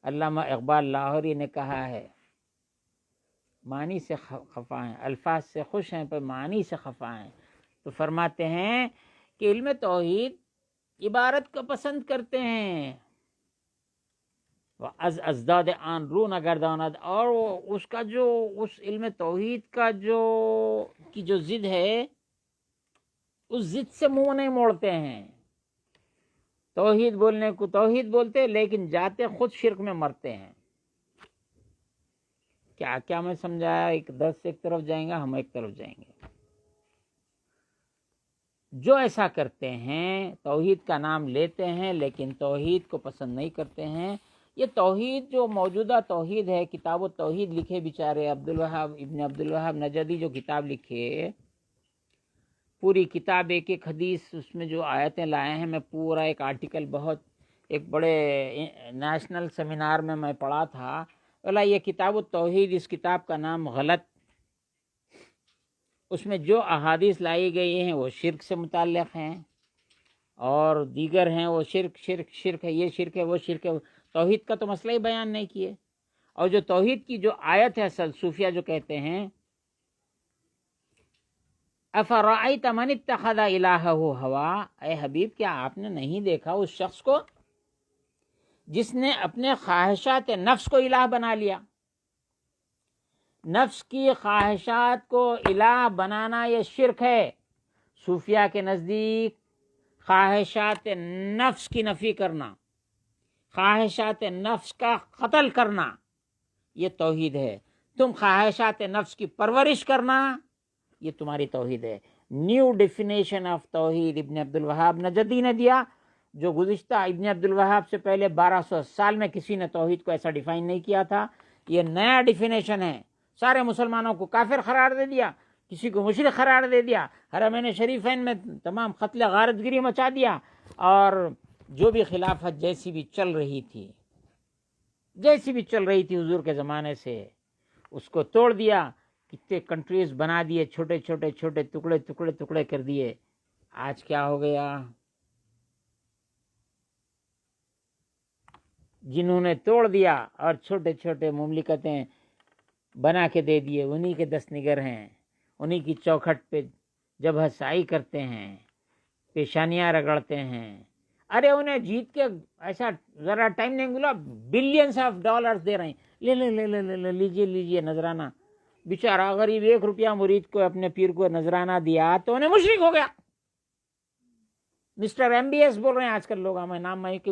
علامہ اقبال لاہوری نے کہا ہے، معنی سے خفا ہیں، الفاظ سے خوش ہیں پر معنی سے خفا ہیں۔ تو فرماتے ہیں کہ علم توحید عبارت کو پسند کرتے ہیں، از ازداد آن رو نگرداند، اور اس کا جو اس علم توحید کا جو ضد ہے، اس ضد سے منہ نہیں موڑتے ہیں۔ توحید بولنے کو توحید بولتے لیکن جاتے خود شرک میں مرتے ہیں۔ کیا کیا میں سمجھایا؟ ایک درس ایک طرف جائیں گا، ہم ایک طرف جائیں گے۔ جو ایسا کرتے ہیں، توحید کا نام لیتے ہیں لیکن توحید کو پسند نہیں کرتے ہیں، یہ توحید جو موجودہ توحید ہے، کتاب و توحید لکھے بیچارے ابن عبد الوہاب نجدی جو کتاب لکھے، پوری کتاب ایک ایک حدیث اس میں جو آیتیں لائے ہیں، میں پورا ایک آرٹیکل ایک بڑے نیشنل سیمینار میں پڑھا تھا، بولا یہ کتاب التوحید، اس کتاب کا نام غلط، اس میں جو احادیث لائی گئی ہیں وہ شرک سے متعلق ہیں، اور دیگر ہیں وہ شرک ہے، یہ شرک ہے، وہ شرک ہے، توحید کا تو مسئلہ ہی بیان نہیں کیے۔ اور جو توحید کی جو آیت ہے، اصل صوفیہ جو کہتے ہیں، افرأیت من اتخذ الہہ ہوا، اے حبیب کیا آپ نے نہیں دیکھا اس شخص کو جس نے اپنے خواہشات نفس کو الہ بنا لیا؟ نفس کی خواہشات کو الہ بنانا یہ شرک ہے۔ صوفیہ کے نزدیک خواہشات نفس کی نفی کرنا، خواہشات نفس کا قتل کرنا، یہ توحید ہے۔ تم خواہشات نفس کی پرورش کرنا، یہ تمہاری توحید ہے۔ نیو ڈیفینیشن آف توحید ابن عبد الوہاب نجدی نے دیا، جو گزشتہ ابن عبد الوہاب سے پہلے 1200 سال میں کسی نے توحید کو ایسا ڈیفائن نہیں کیا تھا۔ یہ نیا ڈیفینیشن ہے۔ سارے مسلمانوں کو کافر قرار دے دیا، کسی کو مشرک قرار دے دیا، حرمین شریفین میں تمام قتل غارت گری مچا دیا، اور جو بھی خلافت جیسی بھی چل رہی تھی حضور کے زمانے سے، اس کو توڑ دیا۔ کتنے کنٹریز بنا دیے، چھوٹے چھوٹے ٹکڑے کر دیے۔ آج کیا ہو گیا؟ جنہوں نے توڑ دیا اور چھوٹے چھوٹے مملکتیں بنا کے دے دیے، انہی کے دست نگر ہیں، انہی کی چوکھٹ پہ جبہہ سائی کرتے ہیں، پیشانیاں رگڑتے ہیں۔ ارے انہیں جیت کے ایسا ذرا ٹائم نہیں ملا، بلینز آف ڈالرز دے رہے ہیں، لے لیجیے نذرانہ۔ بیچارہ غریب 1 روپیہ مرید کو اپنے پیر کو نذرانہ دیا تو انہیں مشرک ہو گیا۔ مسٹر ایم بی ایس بول رہے ہیں آج کل لوگ، ہمیں نام میں کہ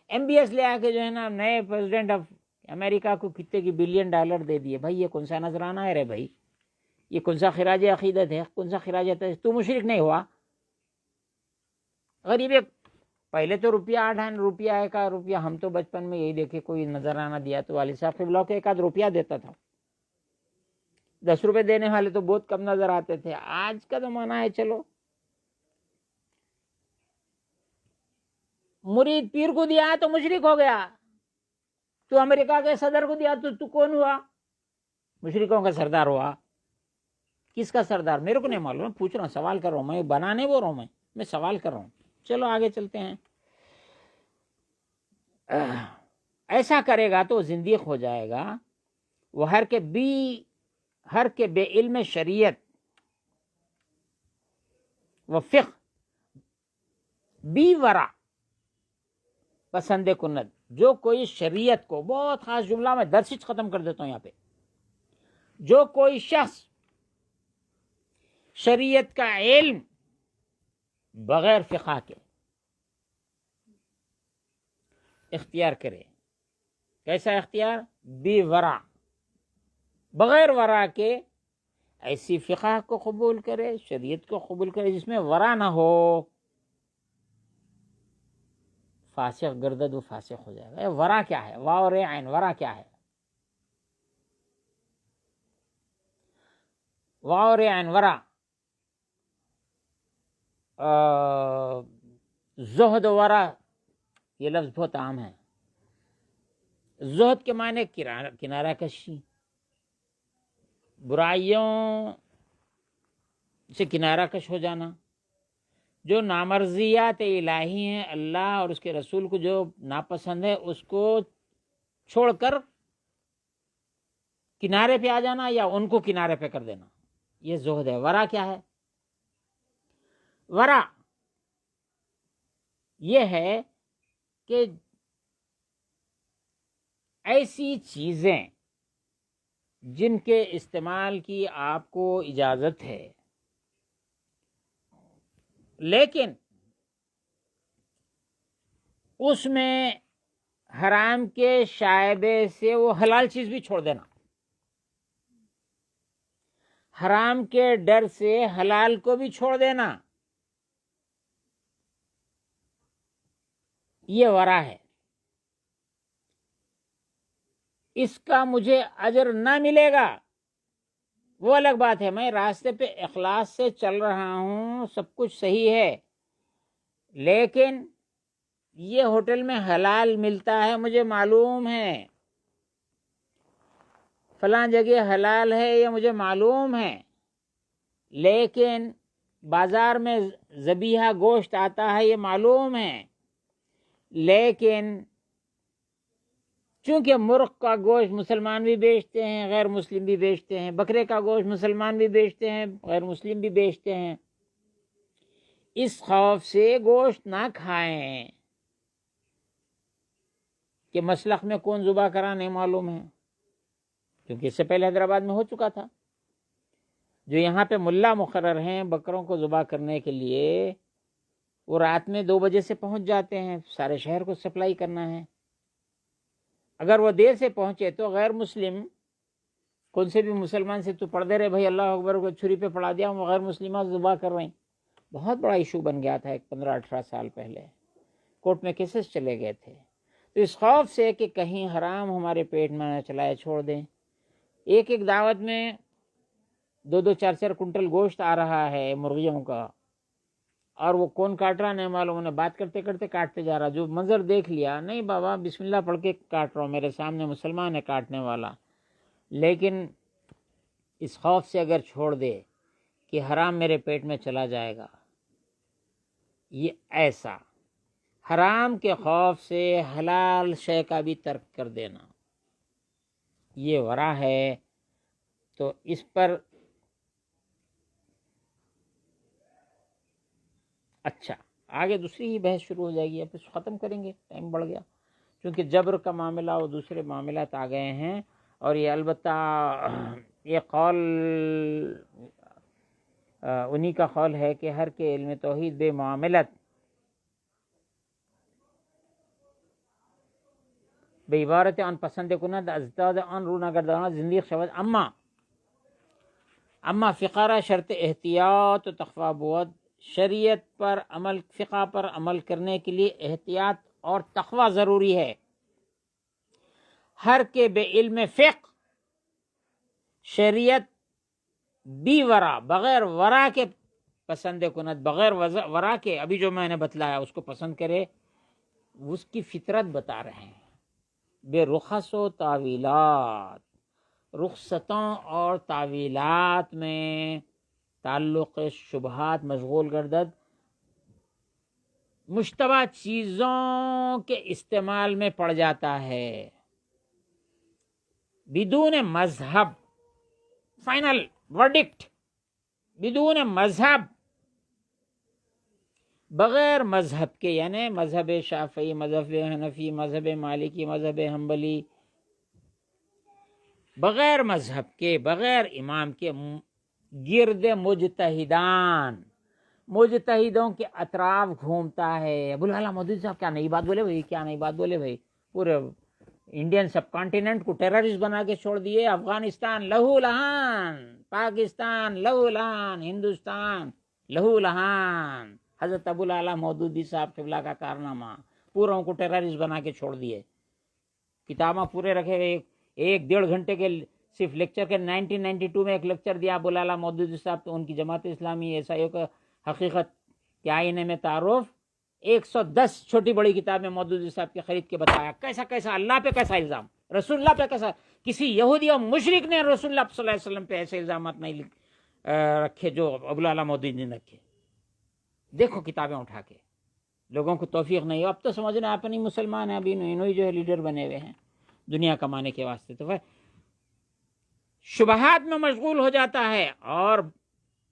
ایم بی ایس لے آ کے جو ہے نا نئے پریزیڈنٹ آف امریکہ کو کتنے کی $بلین دے دیے۔ بھائی یہ کون سا نذرانہ ہے رے بھائی؟ یہ کون سا خراج عقیدت ہے؟ کون سا خراج عقیدت؟ تو مشرک نہیں ہوا؟ غریب ایک پہلے تو روپیہ 1 روپیہ، ہم تو بچپن میں یہی دیکھے، کوئی نذرانہ دیا تو والد صاحب قبلہ کو 1 روپیہ دیتا تھا۔ 10 روپے دینے والے تو بہت کم نظر آتے تھے۔ آج کا زمانہ ہے، چلو مرید پیر کو دیا تو مشرک ہو گیا، تو امریکہ کے صدر کو دیا تو کون ہوا؟ مشرکوں کا سردار ہوا۔ کس کا سردار؟ میرے کو نہیں معلوم، پوچھ رہا ہوں، سوال کر رہا ہوں، میں بنانے بول رہا ہوں، میں سوال کر رہا ہوں۔ چلو آگے چلتے ہیں۔ ایسا کرے گا تو زندیق ہو جائے گا۔ وہ ہر کے بے علم شریعت و فقہ بی ورع پسند کنت، جو کوئی شریعت کو، بہت خاص جملہ میں درس ختم کر دیتا ہوں یہاں پہ، جو کوئی شخص شریعت کا علم بغیر فقہ کے اختیار کرے، کیسا اختیار؟ بی ورع، بغیر ورع کے ایسی فقہ کو قبول کرے، شریعت کو قبول کرے جس میں ورع نہ ہو، فاسق گردد و فاسق ہو جائے گا۔ ورع کیا ہے؟ واو رے عین، ورع کیا ہے؟ واو رے عین ورع، زہد و ورع، یہ لفظ بہت عام ہے۔ زہد کے معنی کنارہ کشی، برائیوں اسے کنارہ کش ہو جانا، جو نامرضیات الہی ہیں اللہ اور اس کے رسول کو جو ناپسند ہے اس کو چھوڑ کر کنارے پہ آ جانا یا ان کو کنارے پہ کر دینا، یہ زہد ہے۔ ورا کیا ہے؟ ورا یہ ہے کہ ایسی چیزیں جن کے استعمال کی آپ کو اجازت ہے لیکن اس میں حرام کے شائبے سے وہ حلال چیز بھی چھوڑ دینا، حرام کے ڈر سے حلال کو بھی چھوڑ دینا، یہ ورا ہے۔ اس کا مجھے اجر نہ ملے گا وہ الگ بات ہے، میں راستے پہ اخلاص سے چل رہا ہوں، سب کچھ صحیح ہے، لیکن یہ ہوٹل میں حلال ملتا ہے، مجھے معلوم ہے، فلاں جگہ حلال ہے یہ مجھے معلوم ہے، لیکن بازار میں ذبیحہ گوشت آتا ہے یہ معلوم ہے، لیکن چونکہ مرغ کا گوشت مسلمان بھی بیچتے ہیں غیر مسلم بھی بیچتے ہیں، بکرے کا گوشت مسلمان بھی بیچتے ہیں غیر مسلم بھی بیچتے ہیں، اس خوف سے گوشت نہ کھائیں کہ مسلخ میں کون ذبح کرا نہیں معلوم ہے، کیونکہ اس سے پہلے حیدرآباد میں ہو چکا تھا۔ جو یہاں پہ ملا مقرر ہیں بکروں کو ذبح کرنے کے لیے، وہ رات میں 2 بجے سے پہنچ جاتے ہیں، سارے شہر کو سپلائی کرنا ہے۔ اگر وہ دیر سے پہنچے تو غیر مسلم کون سے بھی مسلمان سے تو پڑھ دے رہے بھائی اللہ اکبر کو چھری پہ پڑھا دیا، وہ غیر مسلمات ذبح کر رہے ہیں، بہت بڑا ایشو بن گیا تھا 15-18 سال پہلے، کورٹ میں کیسز چلے گئے تھے۔ تو اس خوف سے کہ کہیں حرام ہمارے پیٹ میں نہ چلائے چھوڑ دیں، ایک دعوت میں 2-2 4-4 کنٹل گوشت آ رہا ہے مرغیوں کا، اور وہ کون کاٹ رہا نہیں معلوم، انہیں بات کرتے کرتے کاٹتے جا رہا، جو منظر دیکھ لیا، نہیں بابا بسم اللہ پڑھ کے کاٹ رہا ہوں، میرے سامنے مسلمان ہے کاٹنے والا، لیکن اس خوف سے اگر چھوڑ دے کہ حرام میرے پیٹ میں چلا جائے گا، یہ ایسا حرام کے خوف سے حلال شے کا بھی ترک کر دینا، یہ ورا ہے۔ تو اس پر اچھا آگے دوسری ہی بحث شروع ہو جائے گی، اب ختم کریں گے، ٹائم بڑھ گیا، چونکہ جبر کا معاملہ اور دوسرے معاملات آ گئے ہیں، اور یہ البتہ یہ قول انہی کا قول ہے کہ ہر کے علم توحید بے معاملت بے عبارت آن پسند کند ازداد آن رونا گردانا زندگی شود، اما فقارہ شرط احتیاط و تقوی بود، شریعت پر عمل، فقہ پر عمل کرنے کے لیے احتیاط اور تقوی ضروری ہے۔ ہر کے بے علم فقہ شریعت بھی ورا، بغیر ورا کے پسند کند، بغیر ورا کے ابھی جو میں نے بتلایا اس کو پسند کرے، اس کی فطرت بتا رہے ہیں۔ بے رخص و تعویلات، رخصتوں اور تعویلات میں تعلق شبہات مشغول گردد، مشتبہ چیزوں کے استعمال میں پڑ جاتا ہے، بدون مذہب، فائنل ورڈکٹ، بدون مذہب، بغیر مذہب کے، یعنی مذہب شافعی، مذہب حنفی، مذہب مالکی، مذہب حنبلی، بغیر مذہب کے، بغیر امام کے، گرد مجتہدوں کے اطراف گھومتا ہے۔ ابو العلا مودودی صاحب کیا نئی بات بولے بھائی، کیا نئی بات بولے بھائی، پورے انڈین سب کانٹیننٹ کو ٹیررسٹ بنا کے چھوڑ دیے، افغانستان لہو لہان، پاکستان لہو لہان، ہندوستان لہو لہان، حضرت ابو العلا مودودی صاحب قبلہ کا کارنامہ، پوروں کو ٹیررسٹ بنا کے چھوڑ دیے، کتاباں پورے رکھے ہوئے، 1-1.5 گھنٹے کے صرف لیکچر کے 1992 میں ایک لیکچر دیا ابو العلا مودودی صاحب، تو ان کی جماعت اسلامی عیسائیوں کا حقیقت کے آئینے میں تعارف، 110 چھوٹی بڑی کتابیں مودودی صاحب کی خرید کے بتایا کیسا کیسا اللہ پہ کیسا الزام، رسول اللہ پہ کیسا، کسی یہودی اور مشرک نے رسول اللہ صلی اللہ علیہ وسلم پہ ایسے الزامات نہیں رکھے جو ابوالعلا مودودی نے رکھے. دیکھو کتابیں اٹھا کے. لوگوں کو توفیق نہیں ہو. اب تو سمجھ رہے ہیں آپ نہیں مسلمان ہیں, ابھی انہوں جو ہے لیڈر بنے ہوئے ہیں دنیا کمانے کے واسطے. تو شبہات میں مشغول ہو جاتا ہے اور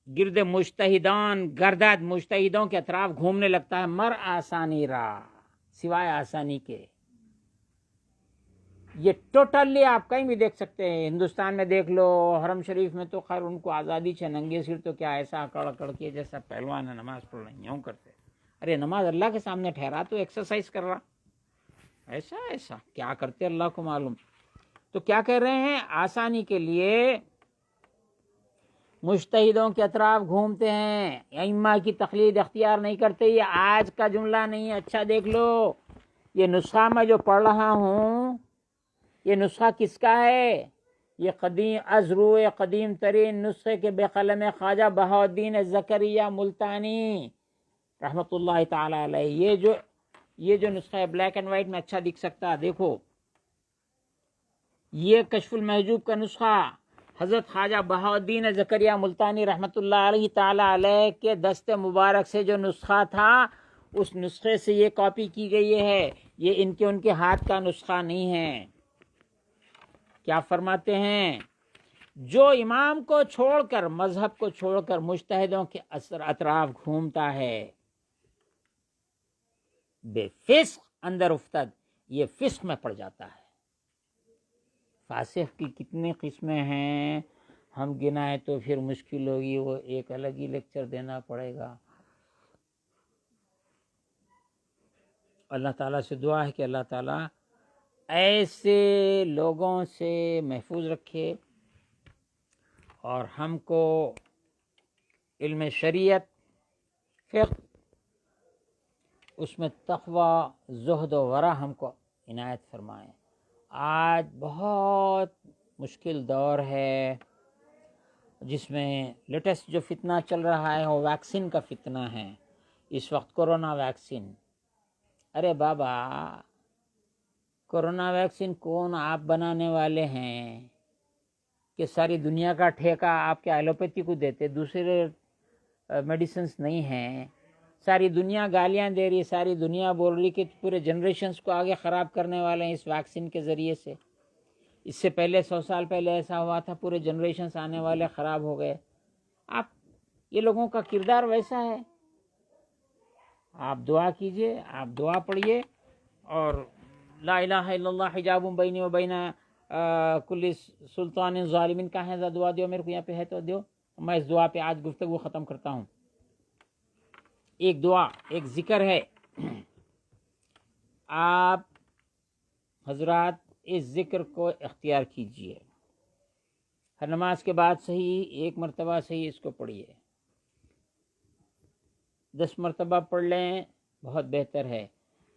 گرد مجتہدان گردد مجتہدوں کے اطراف گھومنے لگتا ہے. مر آسانی راہ سوائے آسانی کے. یہ ٹوٹلی آپ کہیں بھی دیکھ سکتے ہیں. ہندوستان میں دیکھ لو, حرم شریف میں تو خیر ان کو آزادی ہے, ننگے سر تو کیا ایسا اکڑ اکڑ کے جیسا پہلوان ہے نماز پڑھ رہے یوں کرتے. ارے نماز اللہ کے سامنے ٹھہرا تو ایکسرسائز کر رہا. ایسا کیا کرتے اللہ کو معلوم. تو کیا کہہ رہے ہیں, آسانی کے لیے مجتہدوں کے اطراف گھومتے ہیں, ائمہ کی تقلید اختیار نہیں کرتے. یہ آج کا جملہ نہیں ہے, اچھا دیکھ لو. یہ نسخہ میں جو پڑھ رہا ہوں یہ نسخہ کس کا ہے؟ یہ قدیم ازرو قدیم ترین نسخے کے بے قلم خواجہ بہاؤالدین زکریا ملتانی رحمۃ اللہ تعالی علیہ. یہ جو نسخہ ہے بلیک اینڈ وائٹ میں اچھا دکھ سکتا ہے. دیکھو یہ کشف المحجوب کا نسخہ حضرت خواجہ بہاؤالدین زکریا ملتانی رحمۃ اللہ علیہ تعالی علیہ کے دست مبارک سے جو نسخہ تھا اس نسخے سے یہ کاپی کی گئی ہے. یہ ان کے ہاتھ کا نسخہ نہیں ہے. کیا فرماتے ہیں؟ جو امام کو چھوڑ کر مذہب کو چھوڑ کر مجتہدوں کے اطراف گھومتا ہے بے فسق اندر افتد, یہ فسق میں پڑ جاتا ہے. فاسق کی کتنی قسمیں ہیں ہم گنائیں تو پھر مشکل ہوگی, وہ ایک الگ ہی لیکچر دینا پڑے گا. اللہ تعالیٰ سے دعا ہے کہ اللہ تعالیٰ ایسے لوگوں سے محفوظ رکھے اور ہم کو علم شریعت فقہ اس میں تقوی زہد و ورع ہم کو عنایت فرمائیں. آج بہت مشکل دور ہے جس میں لیٹسٹ جو فتنہ چل رہا ہے وہ ویکسین کا فتنہ ہے. اس وقت کورونا ویکسین. ارے بابا کورونا ویکسین کون آپ بنانے والے ہیں کہ ساری دنیا کا ٹھیکہ آپ کے ایلوپیتھی کو دیتے, دوسرے میڈیسنس نہیں ہیں. ساری دنیا گالیاں دے رہی ہے, ساری دنیا بول رہی کہ پورے جنریشنز کو آگے خراب کرنے والے ہیں اس ویکسین کے ذریعے سے. اس سے پہلے 100 سال پہلے ایسا ہوا تھا, پورے جنریشنز آنے والے خراب ہو گئے. آپ یہ لوگوں کا کردار ویسا ہے. آپ دعا کیجئے, آپ دعا پڑھیے اور لا الہ الا اللہ حجاب بینی و بین کل سلطان ظالمین. کہاں ہے دعا دیو میرے کو, یہاں پہ ہے تو دیو. میں اس دعا پہ آج گفتگو ختم کرتا ہوں. ایک دعا ایک ذکر ہے, آپ حضرات اس ذکر کو اختیار کیجئے. ہر نماز کے بعد صحیح 1 مرتبہ صحیح اس کو پڑھیے. 10 مرتبہ پڑھ لیں بہت بہتر ہے.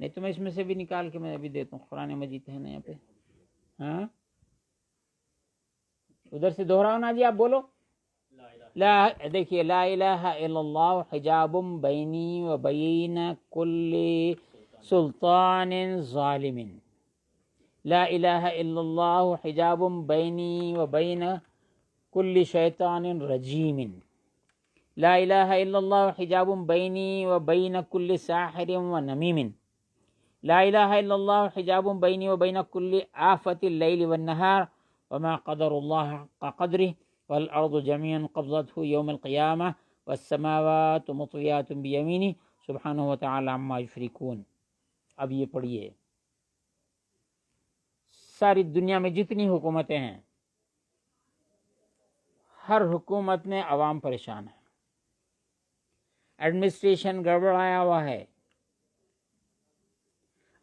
نہیں تو میں اس میں سے بھی نکال کے میں ابھی دیتا ہوں. قرآن مجید ہے نا یہاں پہ. ہاں ادھر سے دہراؤ نا جی, آپ بولو. دیکھیے لا الہ الا اللہ حجاب بینی و بین کل سلطان ظالم. لا الہ الا اللہ حجاب بینی و بین کل شیطان رجیم. لا الہ الا اللہ حجاب بینی و بین کل ساحر و نمیم. لا الہ الا اللہ حجاب بینی و بین کل آفت اللیل والنہار وما قدر اللہ حق قدرہ والارض جميعا قبضته يوم القیامہ والسماوات مطویات بیمینہ سبحانہ وتعالی عما یشرکون. اب یہ پڑھیے. ساری دنیا میں جتنی حکومتیں ہیں ہر حکومت میں عوام پریشان ہے, ایڈمنسٹریشن گڑبڑایا ہوا ہے.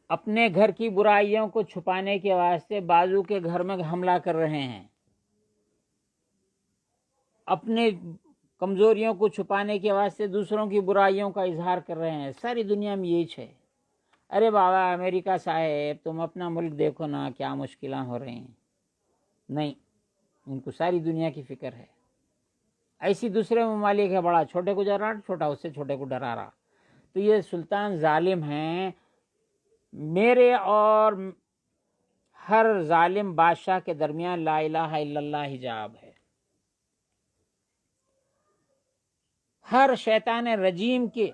اپنے گھر کی برائیوں کو چھپانے کے واسطے بازو کے گھر میں حملہ کر رہے ہیں, اپنے کمزوریوں کو چھپانے کے واسطے دوسروں کی برائیوں کا اظہار کر رہے ہیں. ساری دنیا میں یہی ہے. ارے بابا امریکہ صاحب تم اپنا ملک دیکھو نا, کیا مشکلیں ہو رہی ہیں. نہیں, ان کو ساری دنیا کی فکر ہے. ایسی دوسرے ممالک ہے, بڑا چھوٹے کو ڈرا رہا, چھوٹا اس سے چھوٹے کو ڈرا رہا. تو یہ سلطان ظالم ہیں. میرے اور ہر ظالم بادشاہ کے درمیان لا الہ الا اللہ حجاب ہے. ہر شیطان رجیم کے،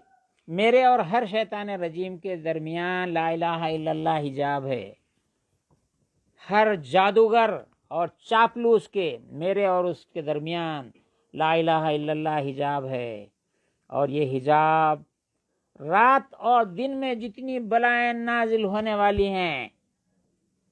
میرے اور ہر شیطان رجیم کے درمیان لا الہ الا اللہ حجاب ہے. ہر جادوگر اور چاپلوس کے میرے اور اس کے درمیان لا الہ الا اللہ حجاب ہے. اور یہ حجاب رات اور دن میں جتنی بلائیں نازل ہونے والی ہیں،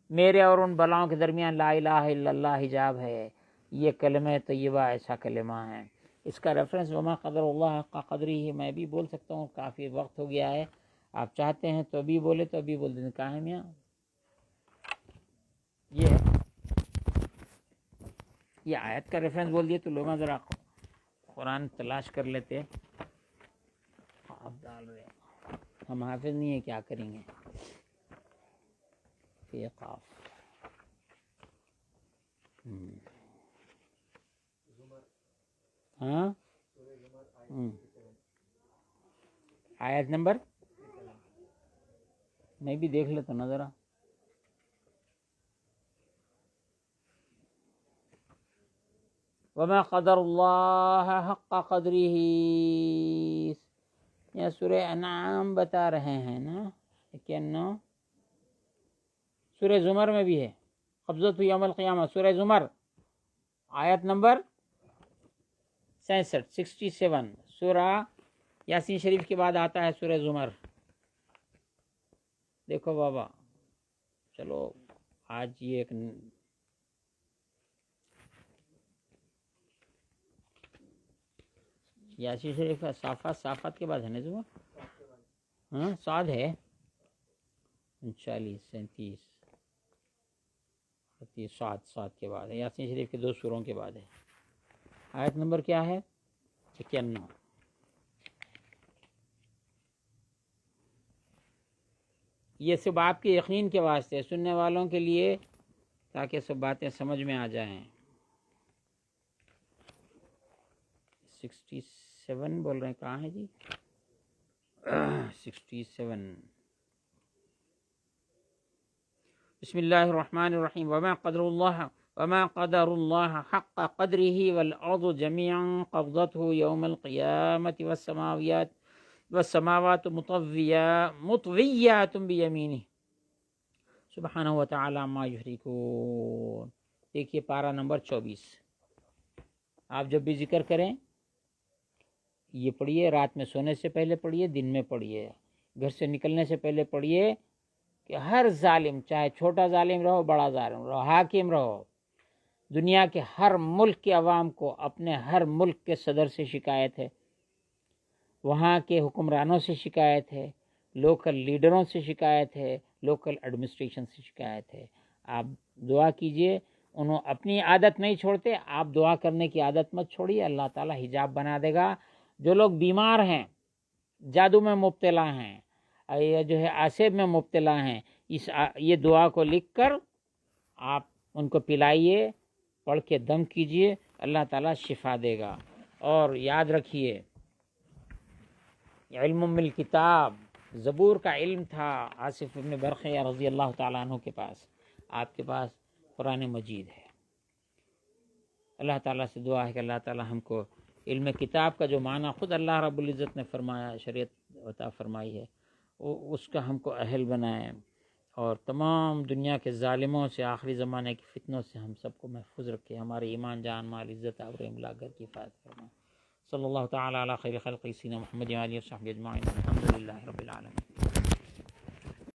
میرے اور ان بلاؤں کے درمیان لا الہ الا اللہ حجاب ہے. یہ کلمہ طیبہ ایسا کلمہ ہے. اس کا ریفرنس وما قدر اللہ حق قدری ہی میں بھی بول سکتا ہوں، کافی وقت ہو گیا ہے. آپ چاہتے ہیں تو ابھی بولے تو ابھی بول دیں. کہاں ہے میاں؟ یہ آیت کا ریفرنس بول دیے تو لوگ ذرا قرآن تلاش کر لیتے. آپ ڈال رہے ہیں، ہم حافظ نہیں ہیں، کیا کریں گے. فی قاف ہاں آیت نمبر میں بھی دیکھ لیتا نا ذرا. وما قدر اللہ حق قدرہ، یہ سورہ انعام بتا رہے ہیں نا. 91 سورہ زمر میں بھی ہے. قبضۃ یوم القیامہ سورہ زمر آیت نمبر 67 سورہ یاسین شریف کے بعد آتا ہے سورہ زمر. دیکھو بابا، چلو آج یہ ایک یاسین شریف کا صافات کے بعد ہے نا زمر. ہاں صاد ہے 39 37 صاد کے بعد ہے. یاسین شریف کے 2 سوروں کے بعد ہے. آیت نمبر کیا ہے؟ 91. یہ سب آپ کے یقین کے واسطے، سننے والوں کے لیے، تاکہ سب باتیں سمجھ میں آ جائیں. 67 بول رہے ہیں، کہاں ہے جی؟ 67. بسم اللہ الرحمن الرحیم. وما قدر اللہ حق قدرہ والارض جميعا قبضته یوم القیامة والسماوات مطویات بیمینہ سبحانہ وتعالی عما یشرکون. دیکھیے پارہ نمبر 24. آپ جب بھی ذکر کریں یہ پڑھیے، رات میں سونے سے پہلے پڑھیے، دن میں پڑھیے، گھر سے نکلنے سے پہلے پڑھیے، کہ ہر ظالم، چاہے چھوٹا ظالم رہو، بڑا ظالم رہو، حاکم رہو، دنیا کے ہر ملک کے عوام کو اپنے ہر ملک کے صدر سے شکایت ہے، وہاں کے حکمرانوں سے شکایت ہے، لوکل لیڈروں سے شکایت ہے، لوکل ایڈمنسٹریشن سے شکایت ہے. آپ دعا کیجئے. انہوں اپنی عادت نہیں چھوڑتے، آپ دعا کرنے کی عادت مت چھوڑیے. اللہ تعالیٰ حجاب بنا دے گا. جو لوگ بیمار ہیں، جادو میں مبتلا ہیں، یا جو ہے آسیب میں مبتلا ہیں، یہ دعا کو لکھ کر آپ ان کو پلائیے، پڑھ کے دم کیجئے، اللہ تعالیٰ شفا دے گا. اور یاد رکھیے، علم بالکتاب، زبور کا علم تھا آصف ابن برقیہ رضی اللہ تعالیٰ عنہ کے پاس. آپ کے پاس قرآن مجید ہے. اللہ تعالیٰ سے دعا ہے کہ اللہ تعالیٰ ہم کو علم کتاب کا جو معنی خود اللہ رب العزت نے فرمایا، شریعت عطا فرمائی ہے، اس کا ہم کو اہل بنائے، اور تمام دنیا کے ظالموں سے، آخری زمانے کی فتنوں سے ہم سب کو محفوظ رکھے. ہمارے ایمان، جان، مال، عزت، آبرو، املاک، گھر کی حفاظت فرمائے. صلی اللہ تعالیٰ علی خیر خلق سیدنا محمد و آلہ و صحبہ اجمعین. الحمد للہ رب العالمین.